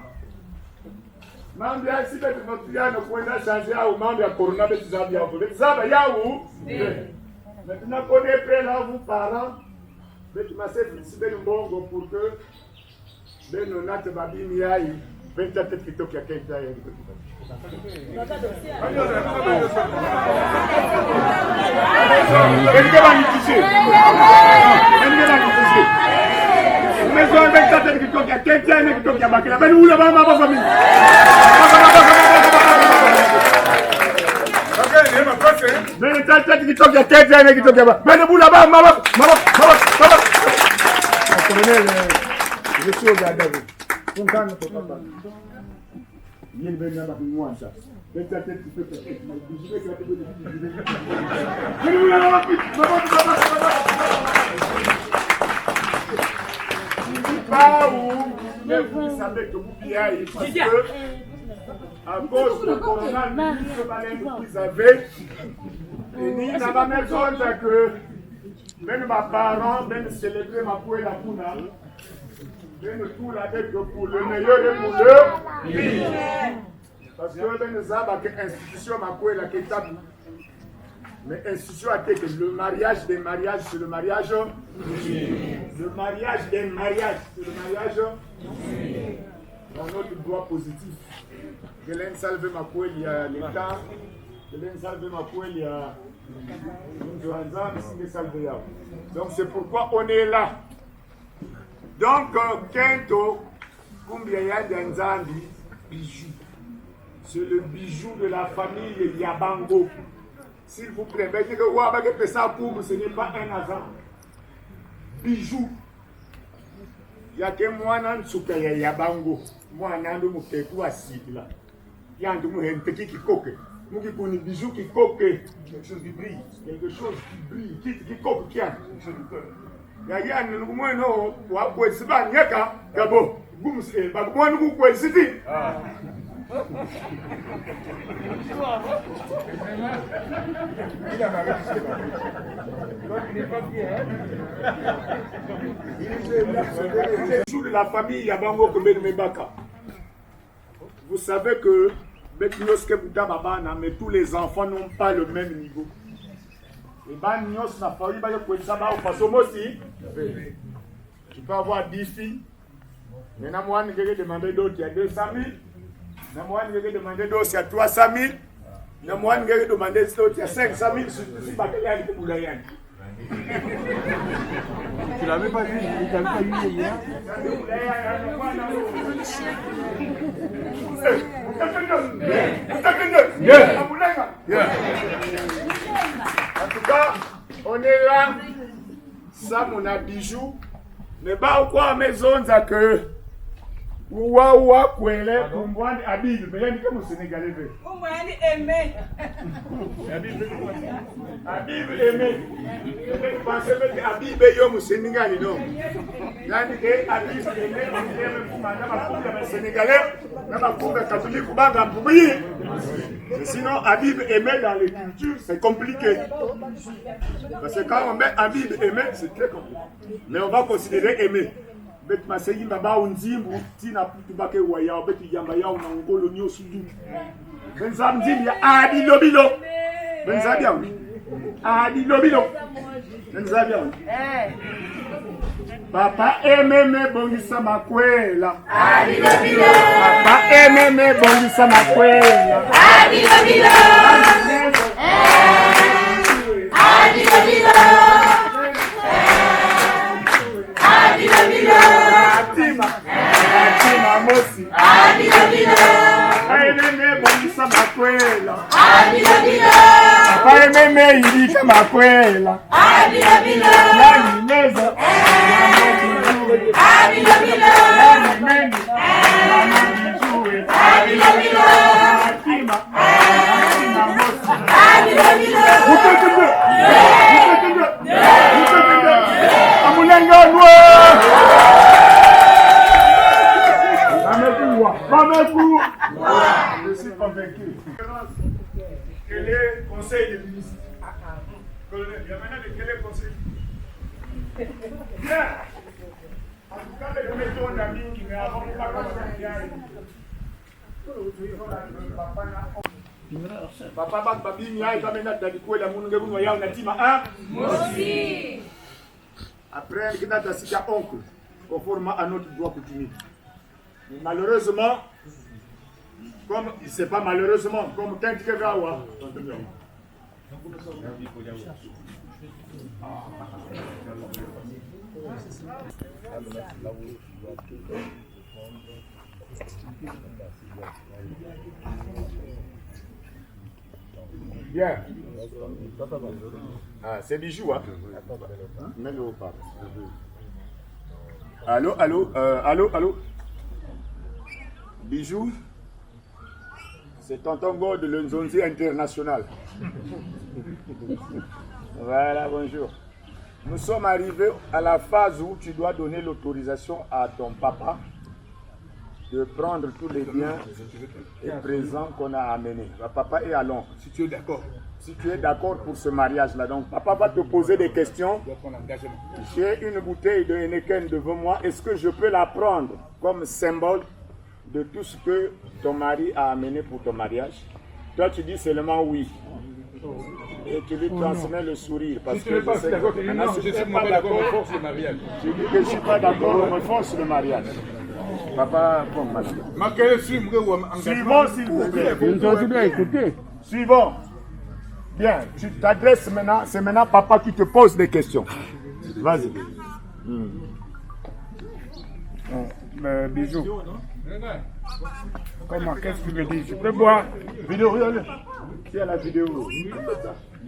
mambo ya sibe tunapiana kwenda changer au mambo ya corona betu zabi hapo betu zaba yao maintenant connaît près là vous parents betu masef sibe mbongo pour que beno nate babini yai beta tete kitoka kenta yai maison avec ta tête qui toque à quelqu'un qui toque à Bakela. Ben où là-bas, ma famille. Ben ta tête qui toque à quelqu'un qui toque à Bakela. Ben où là-bas, maman. Colonel, je suis au garde à vous. On gagne notre papa. Il est venu avec moi, ça. Ben ta tête qui toque à quelqu'un. Ben où là-bas, pas où, mais vous savez que vous biaillez parce que à cause du coronavirus que vous avez, et ni dans ma maison que même ma parent, même célébrer ma poêle la pouna, même tout avec pour le meilleur et pour le pire. Parce que même nous avons une institution ma poêle la kétab. Mais institution a été que le mariage des mariages, c'est le mariage. Le mariage des mariages, c'est le mariage. Dans notre droit positif. Hélène Salve Makouel, il y a l'État. Hélène Salve Makouel, il y a donc c'est pourquoi on est là. Donc, Kento, Kumbiaya Danzandi, bijou. C'est le bijou de la famille Yabango. S'il vous plaît, ce n'est pas un hasard. Bijou. Il y a que moi, je suis Yabango. Moi, je suis assis là. Il y a un petit qui coque. Nous qui connaissons bijou qui coque. Quelque chose qui brille. Quelque chose qui brille. Qui coque. Qui a il y a un peu de temps. Il y a un peu de temps. Le jour de la famille Yabango Kobel Mebaka. vous savez que mais tous les enfants n'ont pas le même niveau. Et tu peux avoir 10 filles. Maintenant, moi, je vais demander d'autres, il y a 200 000. Moi, je vais demander d'autres, il y a 300 000. Moi, je vais demander d'autres, il y a 500 000. Tu l'avais pas vu, tu l'avais pas vu hier. En tout cas, on est là. Ça, mon bijou. Mais pas quoi à maison, que. Ouah, kwele, kumwani Habib, mais il y a comme Sénégalais. Kumwani aimé. Habib aimé. Je pensais que Habib est au Sénégalais, non. Il y a que Habib aimé, on est Sénégalais, on a catholique, on a sinon, Habib aimé dans les cultures, c'est compliqué. Parce que quand on met Habib aimé, c'est très compliqué. Mais on va considérer aimé. Bet maseyi baba unzimbu tina tubake waya bet yamba ya una ngolo nyo sudu benza mzimbi adi lobilo benza bia adi lobilo benza bia papa ememe bongisa makwela Adi lobilo. papa ememe bongisa makwela Adi lobilo. Adi lobilo. Adi lobilo. Atima mosi Adi lobilo. ememe bongisa makwela Adi lobilo. papa ememe ilika makwela Adi lobilo. nani meza Adi lobilo. nani mendi nani jue Adi lobilo. atima mosi Adi lobilo. Amulenga noa Mamekou. Je suis convaincu. Quel est le conseil de ministre? Colonel, il y a maintenant quel est le conseil? Bien. En tout cas, les méthodes d'amis qui ne avons pas commencé. Papa babi ni ai kama na dalikuwa la mungu ngebu yao natima Mosi. Après il a cité oncle conformément à notre droit coutumier. Malheureusement, comme c'est pas malheureusement, comme quand tu vas voir. Bien. Ah, c'est Bijou, hein? Mets-le au pas. Allô? Bijou, c'est tonton God de l'Nzonzi International. Voilà, bonjour. Nous sommes arrivés à la phase où tu dois donner l'autorisation à ton papa de prendre tous les biens et présents qu'on a amenés. Papa est à Londres. Si tu es d'accord. Si tu es d'accord pour ce mariage-là, donc papa va te poser des questions. J'ai une bouteille de Heineken devant moi. Est-ce que je peux la prendre comme symbole de tout ce que ton mari a amené pour ton mariage? Toi, tu dis seulement oui. Et tu lui transmets le sourire. Parce Si tu n'es pas d'accord, tu dis non, je ne suis pas d'accord, on force le mariage. Tu dis que je ne suis pas d'accord, on force le mariage. Papa, bon, madame. Suivons, s'il vous plaît. Suivons. Bien, tu t'adresses maintenant, c'est maintenant papa qui te pose des questions. Vas-y. Bijou. Comment, qu'est-ce que tu veux dire? Je peux boire? Vidéo, regardez. Qui a la vidéo?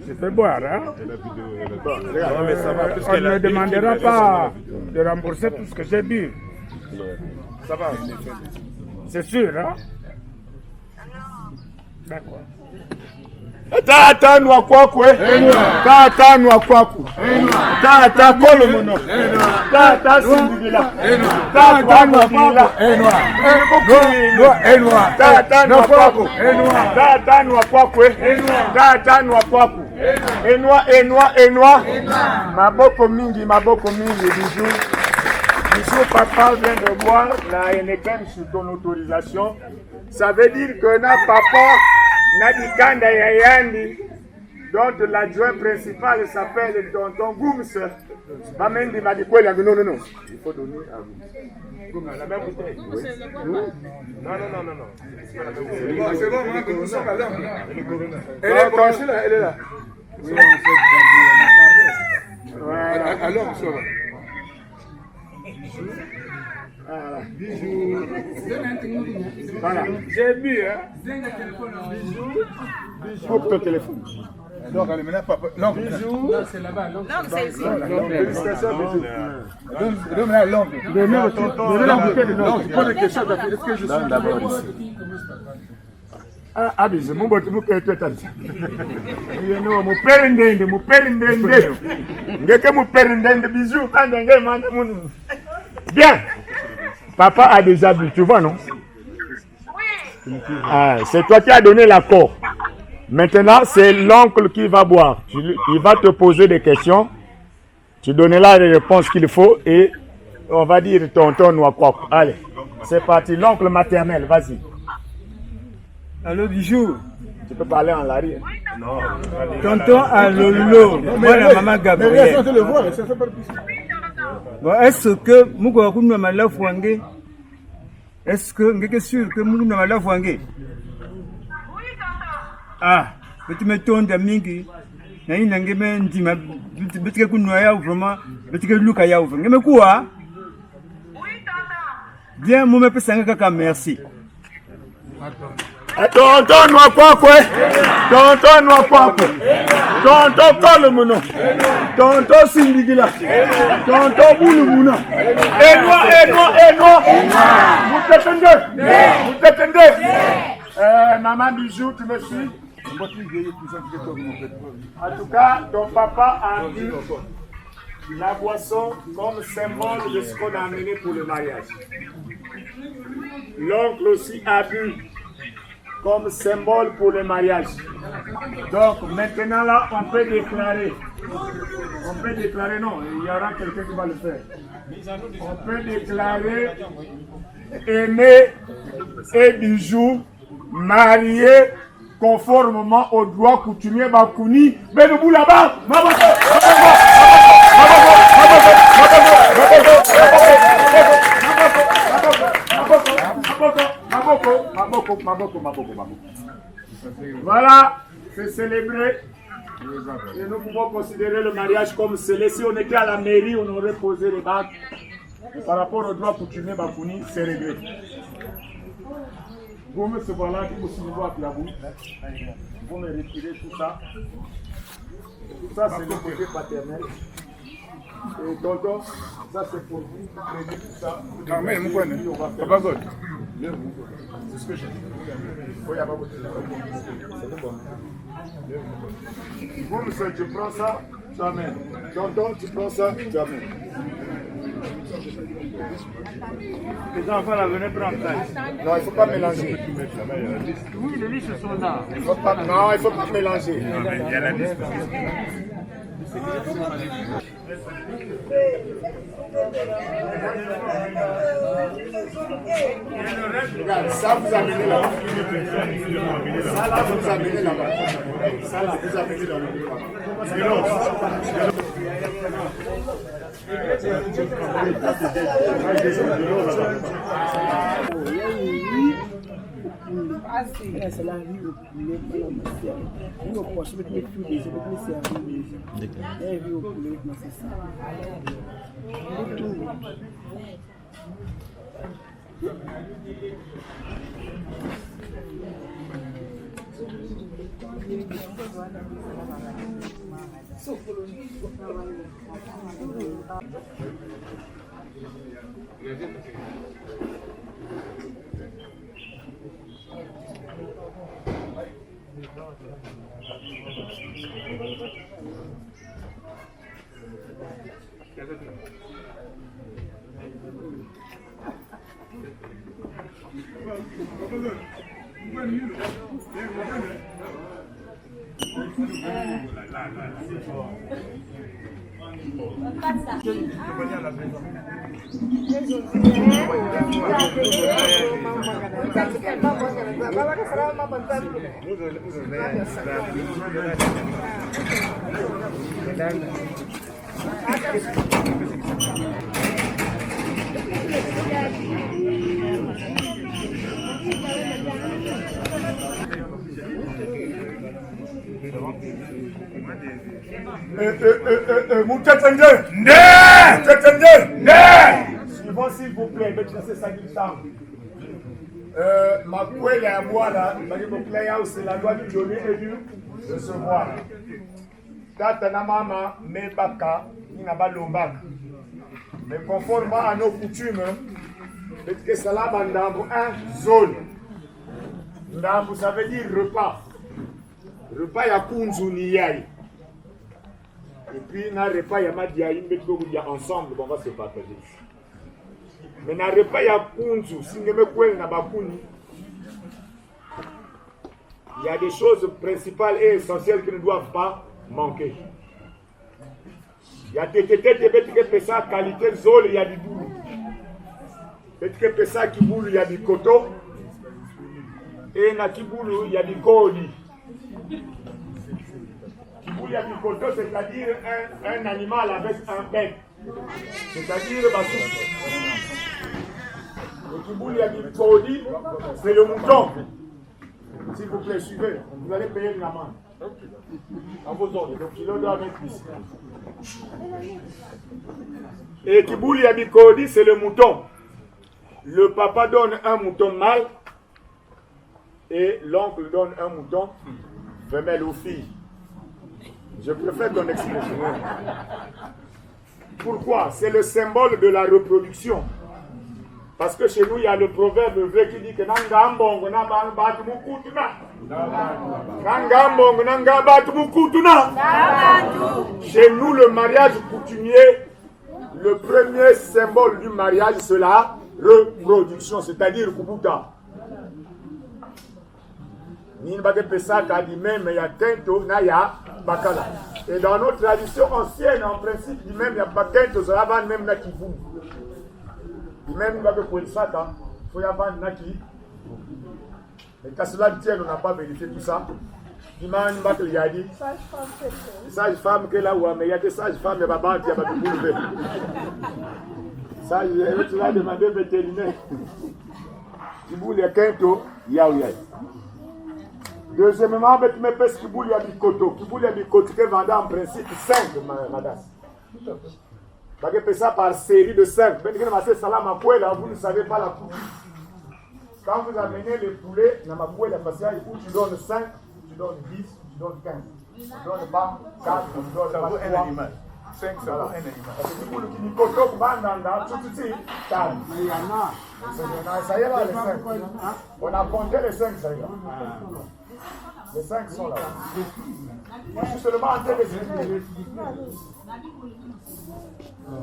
Je peux boire, hein? On ne me demandera pas de rembourser tout ce que j'ai bu. Ça va? C'est sûr, hein? D'accord. Tata nwa kwaku tata nwa kwaku tata kolomono tata sindila tata nwa bila tata nwa kwaku tata nwa kwaku tata nwa kwaku enwa maboko mingi Bijou Bisous, papa vient de boire la Heineken sous ton autorisation. Ça veut dire que na papa n'a dit kanda yayandi, dont l'adjoint principal s'appelle tonton Gooms. Pas même dit m'a dit quoi, il a dit non. Il faut donner à Gooms. La même bouteille. Oui. Non. C'est bon, nous sommes à l'homme. Elle est branchée là, elle est là. Voilà. À l'homme, ça va. Voilà. J'ai bu, hein. Coupe ton téléphone. Donc, allez, maintenant, papa. L'oncle. Bisous. c'est ici. Félicitations, bisous. Donne là l'oncle. Donnez la bouteille de l'oncle. Je pose des questions. Est-ce que je suis d'abord ici? Ah, bisous. Mon botte, mon père, tu es tanti. Mon père ndende. Ngeke mon père ndende, bisous. Bien. Papa a déjà bu, tu vois, non? Ah, c'est toi qui as donné l'accord. Maintenant, c'est l'oncle qui va boire. Il va te poser des questions. Tu donneras les réponses qu'il faut et on va dire tonton Noakwak. Allez, c'est parti. L'oncle maternel, vas-y. Allô, Bijou. Tu peux parler en l'arrière. Non. Tonton Alolo. Voilà, maman Gabriel. Bon, est-ce que Mouko Kouna Mala Fouangé? Est-ce que vous êtes sûr que Mouko Mala Fouangé? Ah, tu me tournes d'amingi. Naï n'engame ndima. Betike Kounoya ou vraiment. Betike Lukaya ou vraiment. Quoi? Bien, moi me pèse un merci. Tonton Noakwak. Tonton Noakwak. Tonton Kolomouno. Tonton Sindigila. Tonton Bouloumouna. Et moi. Vous t'attendez. Maman Bijou, tu me suis? En tout cas, ton papa a mis la boisson comme symbole de ce qu'on a amené pour le mariage. L'oncle aussi a bu comme symbole pour le mariage. Donc maintenant là, on peut déclarer non, il y aura quelqu'un qui va le faire. On peut déclarer Aimé et Bijou mariés conformément au droit coutumier Bakouni. Mais debout là-bas, voilà, c'est célébré. Et nous pouvons considérer le mariage comme scellé. Si on était à la mairie, on aurait posé les bagues. Par rapport au droit coutumier Bakouni, c'est réglé. Vous me voilà qui vous suivez avec la bouche. Vous me retirez tout ça. Tout ça, c'est le côté paternel. Et tonton, ça c'est pour vous. Tout ça. Ah, mais mon coin, Papa God. C'est ce que j'ai dit. Oui, il n'y a pas beaucoup de c'est bon. Vous, monsieur, tu prends ça, tu amènes. Tonton, tu prends ça, tu amènes. Les enfants là, venez prendre ça. Non, il ne faut pas mélanger. Oui, les listes sont là. Non, il ne faut pas mélanger. Il y a la liste. Regarde, ça vous amenez là-bas. Ça là, vous amenez là-bas. Ça là, vous amenez dans le bureau. Suivant s'il vous plaît, c'est ça qui semble. Ma poêle à boire là, c'est la loi du donner et du recevoir. Tata na mama me baka ni na balombaka. Mais conformément à nos coutumes, parce que ça là bandambo un zone. Ndambo ça veut dire repas. Repas ya kunzu ni yai. Et puis na repas ya madiayi mbetko kudia ensemble on va se partager. Mais na repas ya kunzu singeme kweli na bakuni. Il y a des choses principales et essentielles qui ne doivent pas manquer. Il y a des pesa qualité zole, il y a du boulot. Petite pesa qui boulot, il y a du coton. Et na qui boulot, il y a du coli. Qui boulot, il y a du coton, c'est-à-dire un animal avec un bec. C'est-à-dire le qui boulot, il y a du coli, c'est le mouton. S'il vous plaît, suivez. Vous allez payer une amende. À vos ordres. Donc, il doit mettre ici. Et Kibouli Abikodi, c'est le mouton. Le papa donne un mouton mâle et l'oncle donne un mouton femelle aux filles. Je préfère ton expression. Pourquoi? C'est le symbole de la reproduction. Parce que chez nous, il y a le proverbe vrai qui dit que chez nous, le mariage coutumier, le premier symbole du mariage, c'est la reproduction, c'est-à-dire Kubuta. Et dans notre tradition ancienne, en principe, même il y a pas de même qui vous. Même pas que pour le sac, il faut y avoir un naki. Mais quand cela tient, on n'a pas vérifié tout ça. Il m'a dit sage-femme que là où mais il y a des sages-femmes, il y a pas de boulot. Ça, tu vas demander vétérinaire. Tu boules les quintos, il y a où il y a. Deuxièmement, tu me pèses qui boule, il y a du coteau. Qui boule, il y a du coteau qui est vendu en principe 5, madame. Parce que ça par série de 5. Vous ne savez pas la coupe. Quand vous amenez les poulets dans ma poêle, tu donnes 5, tu donnes 10, tu donnes 15. Tu ne donnes pas 4, tu donnes pas 3. Un animal. 5, ça va un animal. Parce que vous qui dit ça y est là, les 5. On a compté les 5, ça y est là. Les 5 sont là. Je suis seulement en train de expliquer.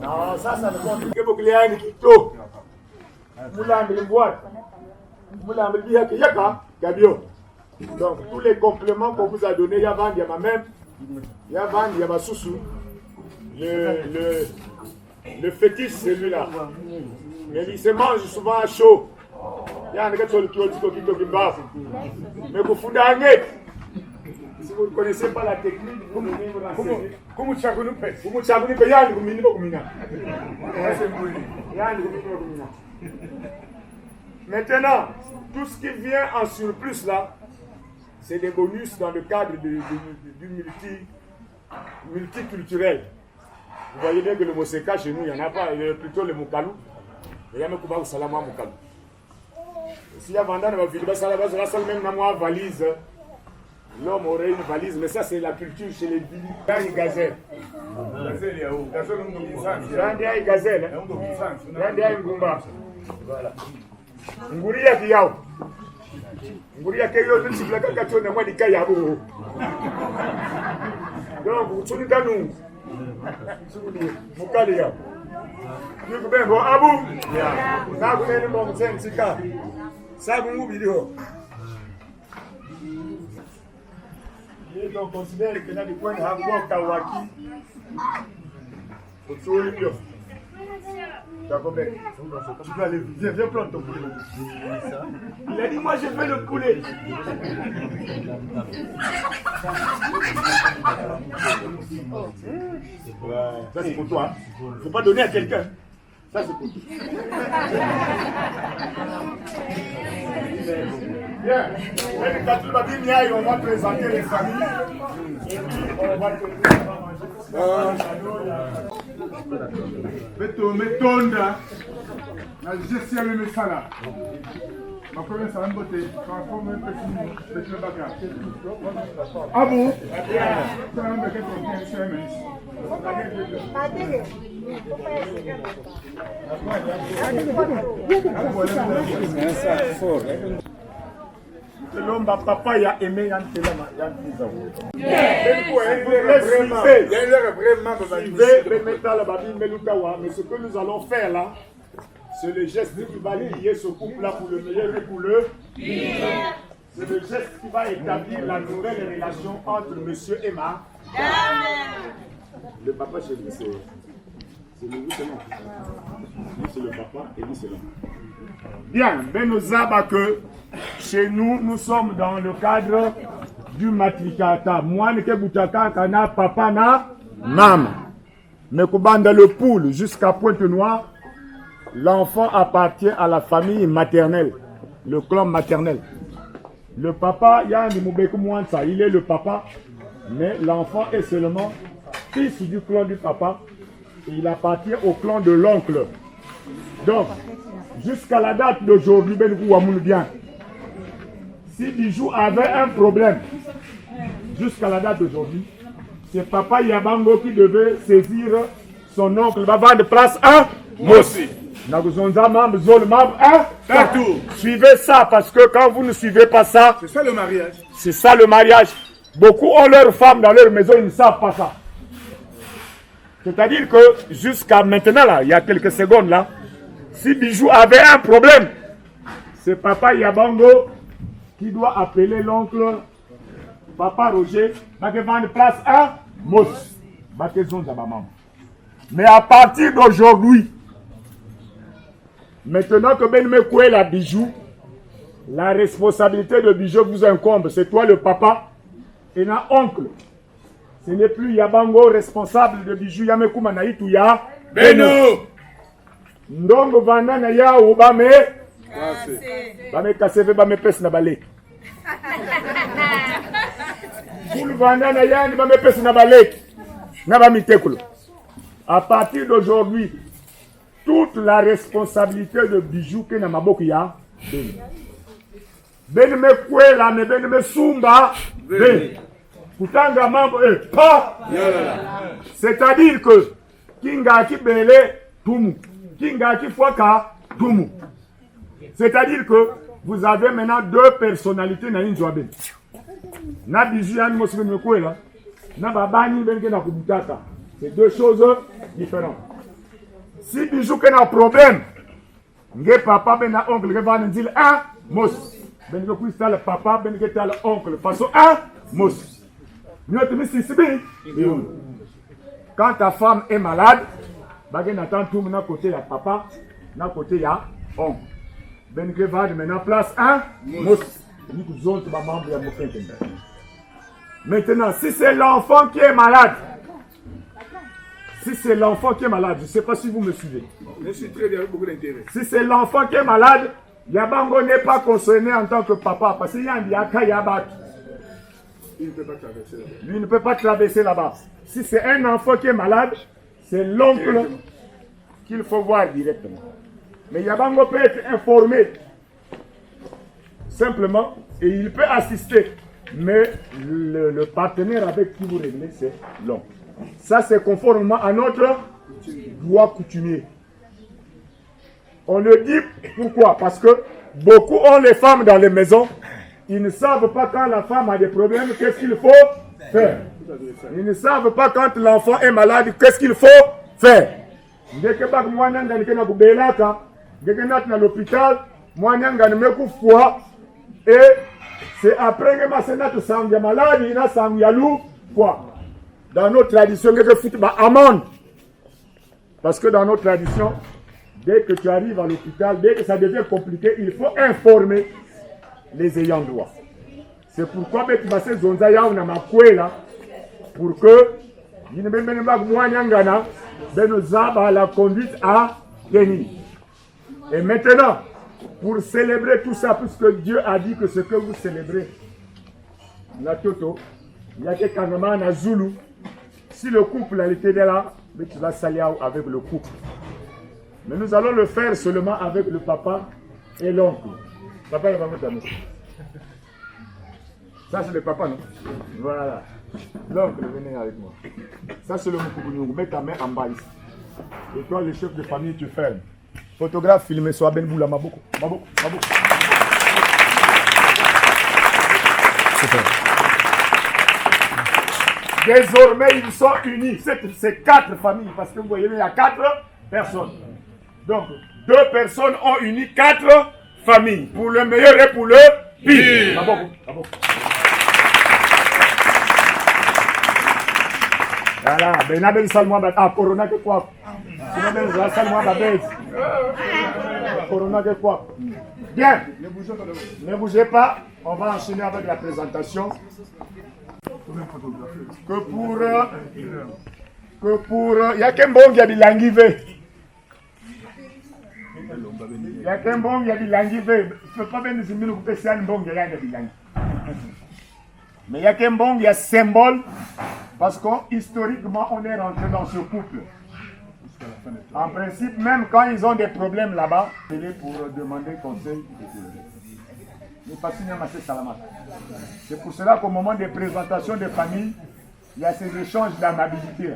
Non, ça ne compte que pour que les gens qui tombent. Donc, tous les compléments qu'on vous a donnés, il y a Van, il y a ma même, il y a Van, il y a ma Soussou. Le fétiche, c'est celui-là. Mais il se mange souvent à chaud. Il y a un gars qui est bas. Mais vous foutez un nez. Si vous ne connaissez pas la technique, vous ne pouvez pas renseigner. Comment tu as connu le Comment tu as connu le Yann Goumini Goumina. Maintenant, tout ce qui vient en surplus là, c'est des bonus dans le cadre du multiculturel. Vous voyez bien que le Moseka chez nous, il n'y en a pas, il y a plutôt le Moukalou. Il y a même Kouba ou Salama Moukalou. S'il y a Vandana, il va falloir même une valise. L'homme aurait une valise, mais ça c'est la culture chez les villes. Il y a une gazelle. Il y a une gazelle. Il y a une goumba. Voilà. Ngouria qui yao. Ngouria qui yao, tu sais que tu as moi dit qu'il donc, tu dis que nous. Mukali yao. Tu peux bon abou. Ça vous est bon, c'est un petit cas. Ça vous m'oublie vidéo. Et on considère que dans le coin de Hambourg, Kawaki, au Tsoulio. Jacobin, tu dois aller vite. Viens prendre ton poulet. Il a dit, moi je fais le poulet. Ça c'est pour toi. Il ne faut pas donner à quelqu'un. Ça c'est pour toi. Bien. On va présenter les familles. Et puis on va te Metonda, la gestion de mes salades. Ma première salade beauté, transforme un petit bagarre. Ah bon? Ça va me mettre un l'homme papa il a aimé Yantelama, mais ce que nous allons faire là, c'est le geste qui va lier ce couple-là pour le meilleur et pour le pire. C'est le geste qui va établir la nouvelle relation entre monsieur et ma. Le papa chez lui, c'est lui seulement. Lui c'est le papa et lui c'est l'homme. Bien, ben nous avons que chez nous, nous sommes dans le cadre du matricata. Moi, je suis kana papa na maman. Mais dans le poule jusqu'à Pointe-Noire, l'enfant appartient à la famille maternelle, le clan maternel. Le papa, il est le papa, mais l'enfant est seulement fils du clan du papa. Et il appartient au clan de l'oncle. Donc, jusqu'à la date d'aujourd'hui, bien. Si Bijou avait un problème, jusqu'à la date d'aujourd'hui, c'est papa Yabango qui devait saisir son oncle. Il va vendre place 1. Moi aussi. Suivez ça, parce que quand vous ne suivez pas ça, c'est ça le mariage. C'est ça le mariage. Beaucoup ont leurs femmes dans leur maison, ils ne savent pas ça. C'est-à-dire que jusqu'à maintenant, là, il y a quelques secondes là, si Bijou avait un problème, c'est papa Yabango qui doit appeler l'oncle papa Roger, va vendre place 1, Mos. Mais à partir d'aujourd'hui, maintenant que Ben Mekoué la Bijou, la responsabilité de Bijou vous incombe. C'est toi le papa et un oncle. Ce n'est plus Yabango responsable de Bijou. Yamekouma naïtou ya Beno. Ndongo vanda na ya ou bame. Bame kaseve bame pes na balé. Koul vanda na ya ni bame pes na balé. Na bame tekolo. À partir d'aujourd'hui, toute la responsabilité de Bijou que na maboko ya Beno. Ben me kwela me ben me sumba ben. Kutanga mambo pas. C'est-à-dire que kinga ki bele tumu, kinga ki foka tumu. C'est-à-dire que vous avez maintenant deux personnalités na injoaben. Na Bijou yani mo me kwela, na babani ben ke na kubutaka. C'est deux choses différentes. Si Bijou que na problème, nge papa ben na oncle ke va ndil un mos. Ben ke kuista le papa ben ke ta le oncle façon un mos. Quand ta femme est malade, attend tout maintenant côté ya papa, na côté ya oncle. Ben ke va maintenant place un mos. Maintenant, si c'est l'enfant qui est malade, je ne sais pas si vous me suivez. Je suis très bien, beaucoup d'intérêt. Si c'est l'enfant qui est malade, Yabango n'est pas concerné en tant que papa, parce qu'il y a un yaka yabat. Il ne peut pas traverser là-bas. Lui ne peut pas traverser là-bas. Si c'est un enfant qui est malade, c'est l'oncle qu'il faut voir directement. Mais Yabango peut être informé simplement et il peut assister. Mais le partenaire avec qui vous réglez, c'est l'oncle. Ça, c'est conformément à notre droit coutumier. On le dit pourquoi? Parce que beaucoup ont les femmes dans les maisons. Ils ne savent pas quand la femme a des problèmes, qu'est-ce qu'il faut faire. Ils ne savent pas quand l'enfant est malade, qu'est-ce qu'il faut faire. Dès que moi, je suis à l'hôpital, moi, je suis et c'est après que je suis malade, il y a quoi. Dans notre tradition, il y a amende. Parce que dans notre tradition, dès que tu arrives à l'hôpital, dès que ça devient compliqué, il faut informer les ayants droit. C'est pourquoi tu vas se zonza ya na makwela pour que la conduite à tenir. Et maintenant, pour célébrer tout ça, puisque Dieu a dit que ce que vous célébrez, la Toto, il y a quelqu'un à Zulu. Si le couple a été là, mais tu vas salir avec le couple. Mais nous allons le faire seulement avec le papa et l'oncle. Papa et maman d'amour. Ça c'est le papa, non? Voilà. L'oncle, venez avec moi. Ça c'est le Moukoubouniou. Mets ta main en bas ici. Et toi, le chef de famille, tu fermes. Photographe, filmez, soit Ben Boula, Maboko. Maboko, Maboko. Désormais, ils sont unis. C'est 4 familles, parce que vous voyez, il y a 4 personnes. Donc, 2 personnes ont uni 4 familles. Pour le meilleur et pour le pire. Maboko, Maboko. Voilà, Benabel Salmoa, ah, Corona que quoi? Benabel Salmoa, Corona que quoi? Bien, ne bougez pas, on va enchaîner avec la présentation. Que pour, il y a qu'un bon qui a dit languivé. Il y a qu'un bon qui a dit languivé. Je ne peux pas bien nous dire que c'est un bon qui a dit languivé. Mais il y a qu'un bon qui a symbole. Parce qu'historiquement, on est rentré dans ce couple. En principe, même quand ils ont des problèmes là-bas, c'est pour demander conseil. C'est pour cela qu'au moment des présentations des familles, il y a ces échanges d'amabilité.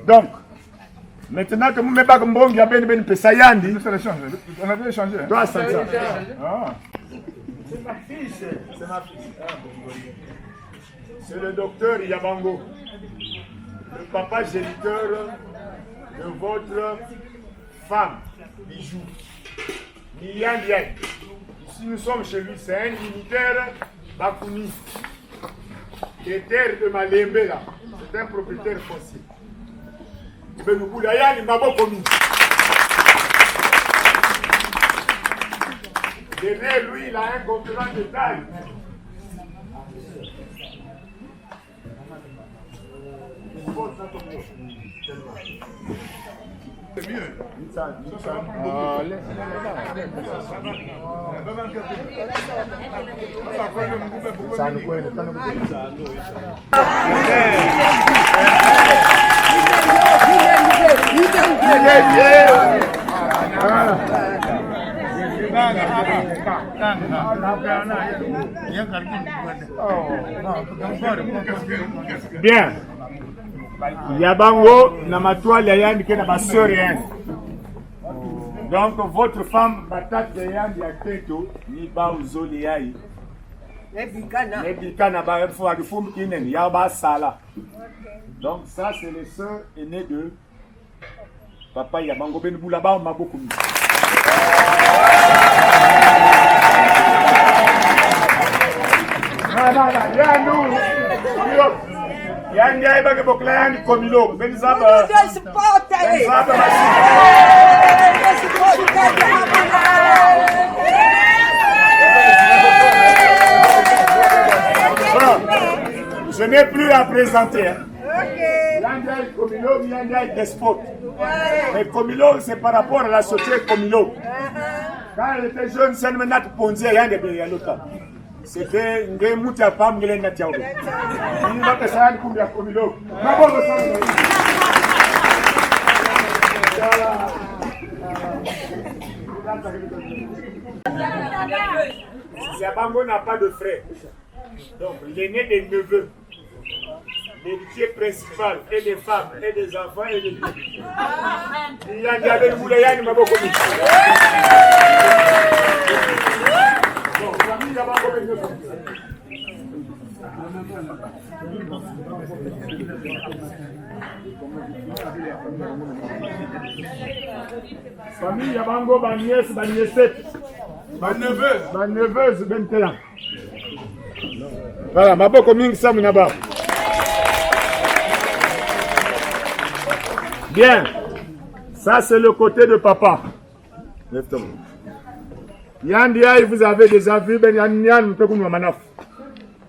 Donc, maintenant que vous mettez pas comme bon, il y a ben pesayandi. On avait échangé. Toi, ça. C'est ma fille, c'est ma fille. C'est le docteur Yabango, le papa géniteur de votre femme, Bijou. Niyan Diaye. Ici nous sommes chez lui, c'est un militaire Bakouni, qui est terre de Malembe là. C'est un propriétaire foncier. Benoukoulayan Mabokomi. Derrière lui, il a un contenant de taille. C'est mieux. Bien. Yabango na matwali yandi ke na baseur yandi. Donc votre femme batate yandi ya teto ni ba uzoli yayi. Nebikana ba fo adifum kinen ya ba sala. Donc ça c'est les sœurs aînées de papa Yabango Benboula ba maboko. Yangi ay bagi bokla yangi komilo ben zaba je n'ai plus à présenter. Yangi ay komilo, yangi ay despote. Mais komilo c'est par rapport à la société komilo. Quand elle était jeune, c'est une menate ponzier yangi be yalota. C'était un moutia pam gelen na tiawo. Ni ba ka san ku ya komilo. Ma bo ko san. Yabango n'a pas de frère. Donc l'aîné des neveux, l'héritier principal et des femmes et des enfants et des petits. Il y a des moulins ma bo ko. Famille Yabango, ma nièce, ma niècette, ma neveuse, Bentela. Voilà, ma boko mingi sa munaba. Bien. Ça, c'est le côté de papa. Lève-toi. Yandia, vous avez déjà vu, Ben Yannian,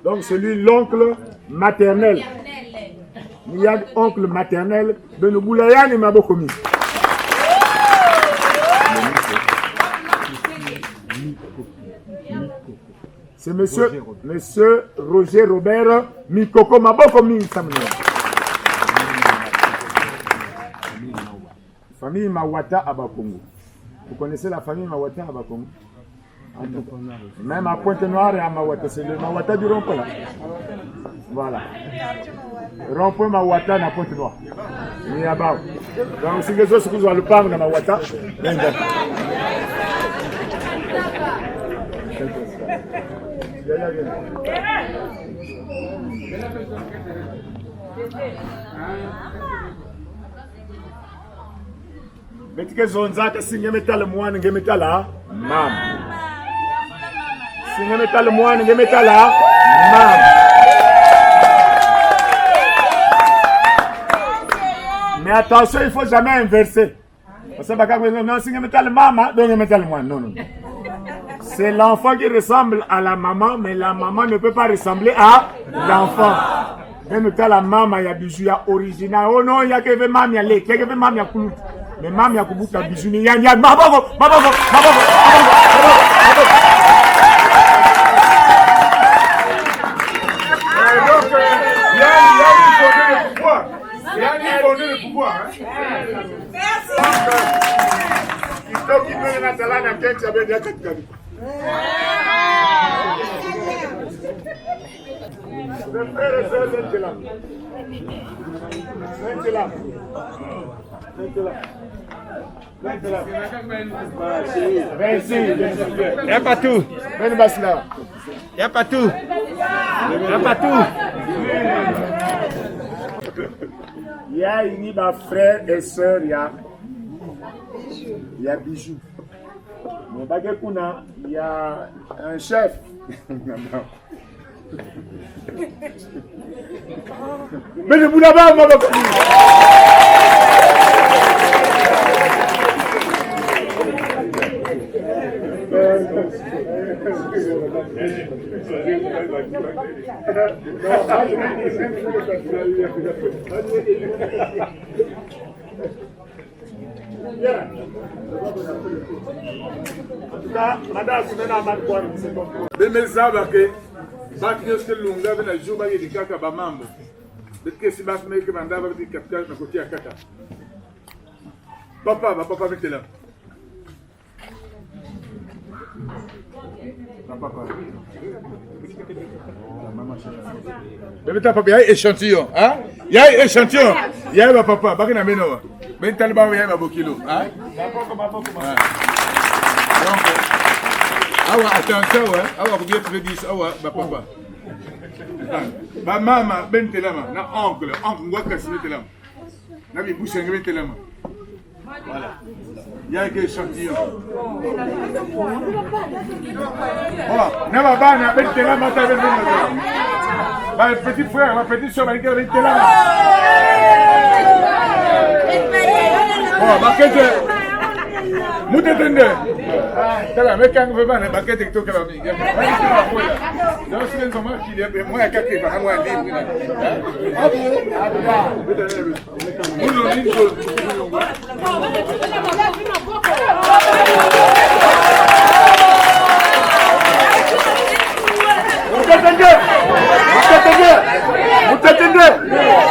donc c'est lui l'oncle maternel. Il y a oncle maternel, Ben Boulayan et Mabokomi. C'est monsieur Roger Robert Mikoko Mabokomi. Famille Mawata à Bakongo. Vous connaissez la famille Mawata à Bakongo? Même à Pointe-Noire et à Mawata, c'est le Mawata du rond-point là. Voilà. Rond-point Mawata à Pointe-Noire. Il y a bas. Donc si les autres sont le parc de Mawata, mais que zonzaka singemetala mwana ngemetala mama. Singemetala mwana ngemetala mama. Mais attention, il faut jamais inverser. Parce que non singemetala mama, donc ngemetala mwana. Non non. C'est l'enfant qui ressemble à la maman, mais la maman ne peut pas ressembler à l'enfant. Même quand la maman y a bijou ya original. Oh non, il y a que maman y a lait, il y a que maman y a coulou. Mais maman y a coulou ta bijou ni ya maboko. Donc il y a le pouvoir. Merci. Il faut qu'il me la talana quand tu as bien dit. Le frère et soeur sont là. Il n'y a pas tout. Il n'y a pas tout. Il y a une frère et soeur, il y a Bijou. Mais il y a un chef. Mais le boulaba, ma papa mettez là. Il y a échantillon, hein? Il y a échantillon. Il y a papa, pas qu'il a mené. Mais tellement il y a un kilo, hein? Donc, attention, hein? Vous bien trouver 10, papa. Ma maman, ben telama, na oncle, moi casse telama. Na bi bouche ngé telama. Voilà. Il y a que échantillon. Voilà, na baba na ben telama ta ben. Ma petit frère, ma petite soeur, ben telama. Oh, bakete. Moutetende. Tala mais quand vous venez na bakete to kala mi. Donc c'est comment qu'il est moi à quatre par moi libre.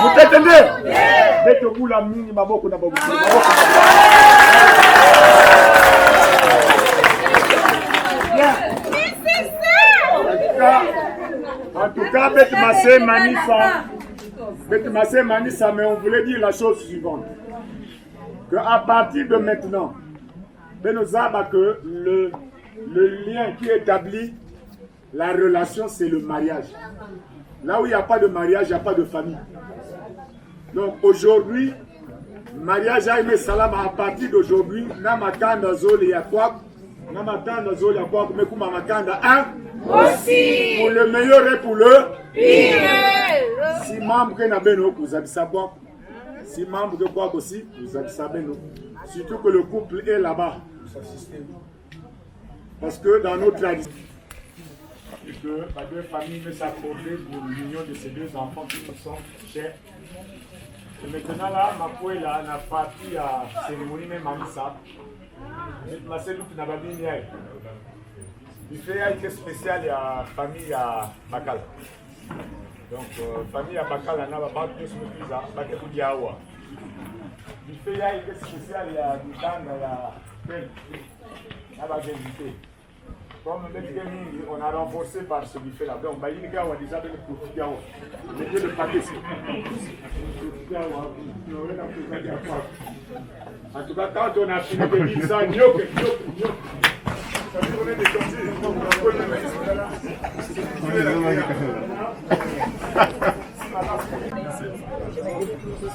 Moutetende. Mettez vous la mini maboko na babu. En tout cas, Beth Massé Manissa, mais on voulait dire la chose suivante. Qu'à partir de maintenant, que le lien qui établit la relation, c'est le mariage. Là où il n'y a pas de mariage, il n'y a pas de famille. Donc aujourd'hui, mariage a aimé salam à partir d'aujourd'hui, Namakanda Zoli Yakwak, Namakanda Zoli Yakwak, Mekuma Makanda 1. Aussi. Pour le meilleur et pour le pire. Si membre que n'a beno kuzabisa bon. Si membre de quoi aussi, vous savez nous. Surtout que le couple est là-bas. Parce que dans nos traditions, que les deux familles veulent s'accorder pour l'union de ces deux enfants qui nous sont chers. Et maintenant là, ma foi là, on a parti à la cérémonie même à Missa. Ma cellule n'a pas bien. Il fait un spécial à la famille à Bakal. Donc, famille à Bakal, on a pas plus de visa, pas que pour Diawa. Il fait un spécial à Dutang, à Ben. On va inviter. Comme on a renforcé par ce buffet là. Donc, on va déjà profiter le paquet. En tout cas, quand on a fini de dire ça, ça veut dire qu'on est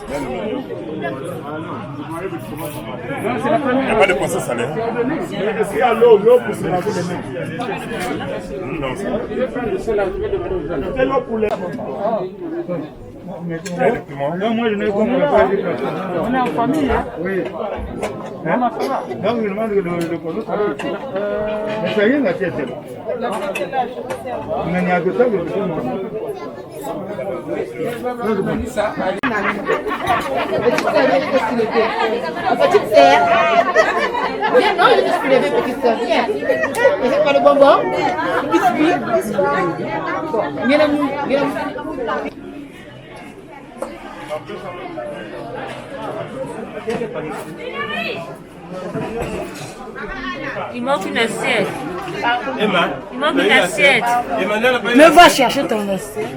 Il n'y a pas de procès salaire. Est-ce qu'il y a l'eau pour se laver les mains? Non, C'est l'eau pour les Non, moi je n'ai pas. On est en famille, hein? Oui. Hein? Donc je demande le colo. Mais ça y est, la tête est là. On a un peu ça, Petite sœur. Viens, non, je vais se lever, petite sœur. Viens. C'est pas le bonbon? Biscuit. Viens. Il manque une assiette. Emma, Il manque une assiette. Mais va chercher ton assiette.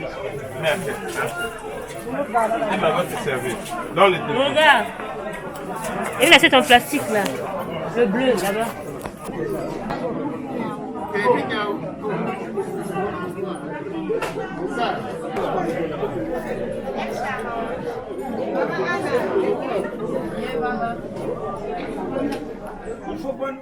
Emma va te servir. Dans les deux. Regarde. Et une assiette en plastique là. Le bleu là-bas. Il faut pas nous...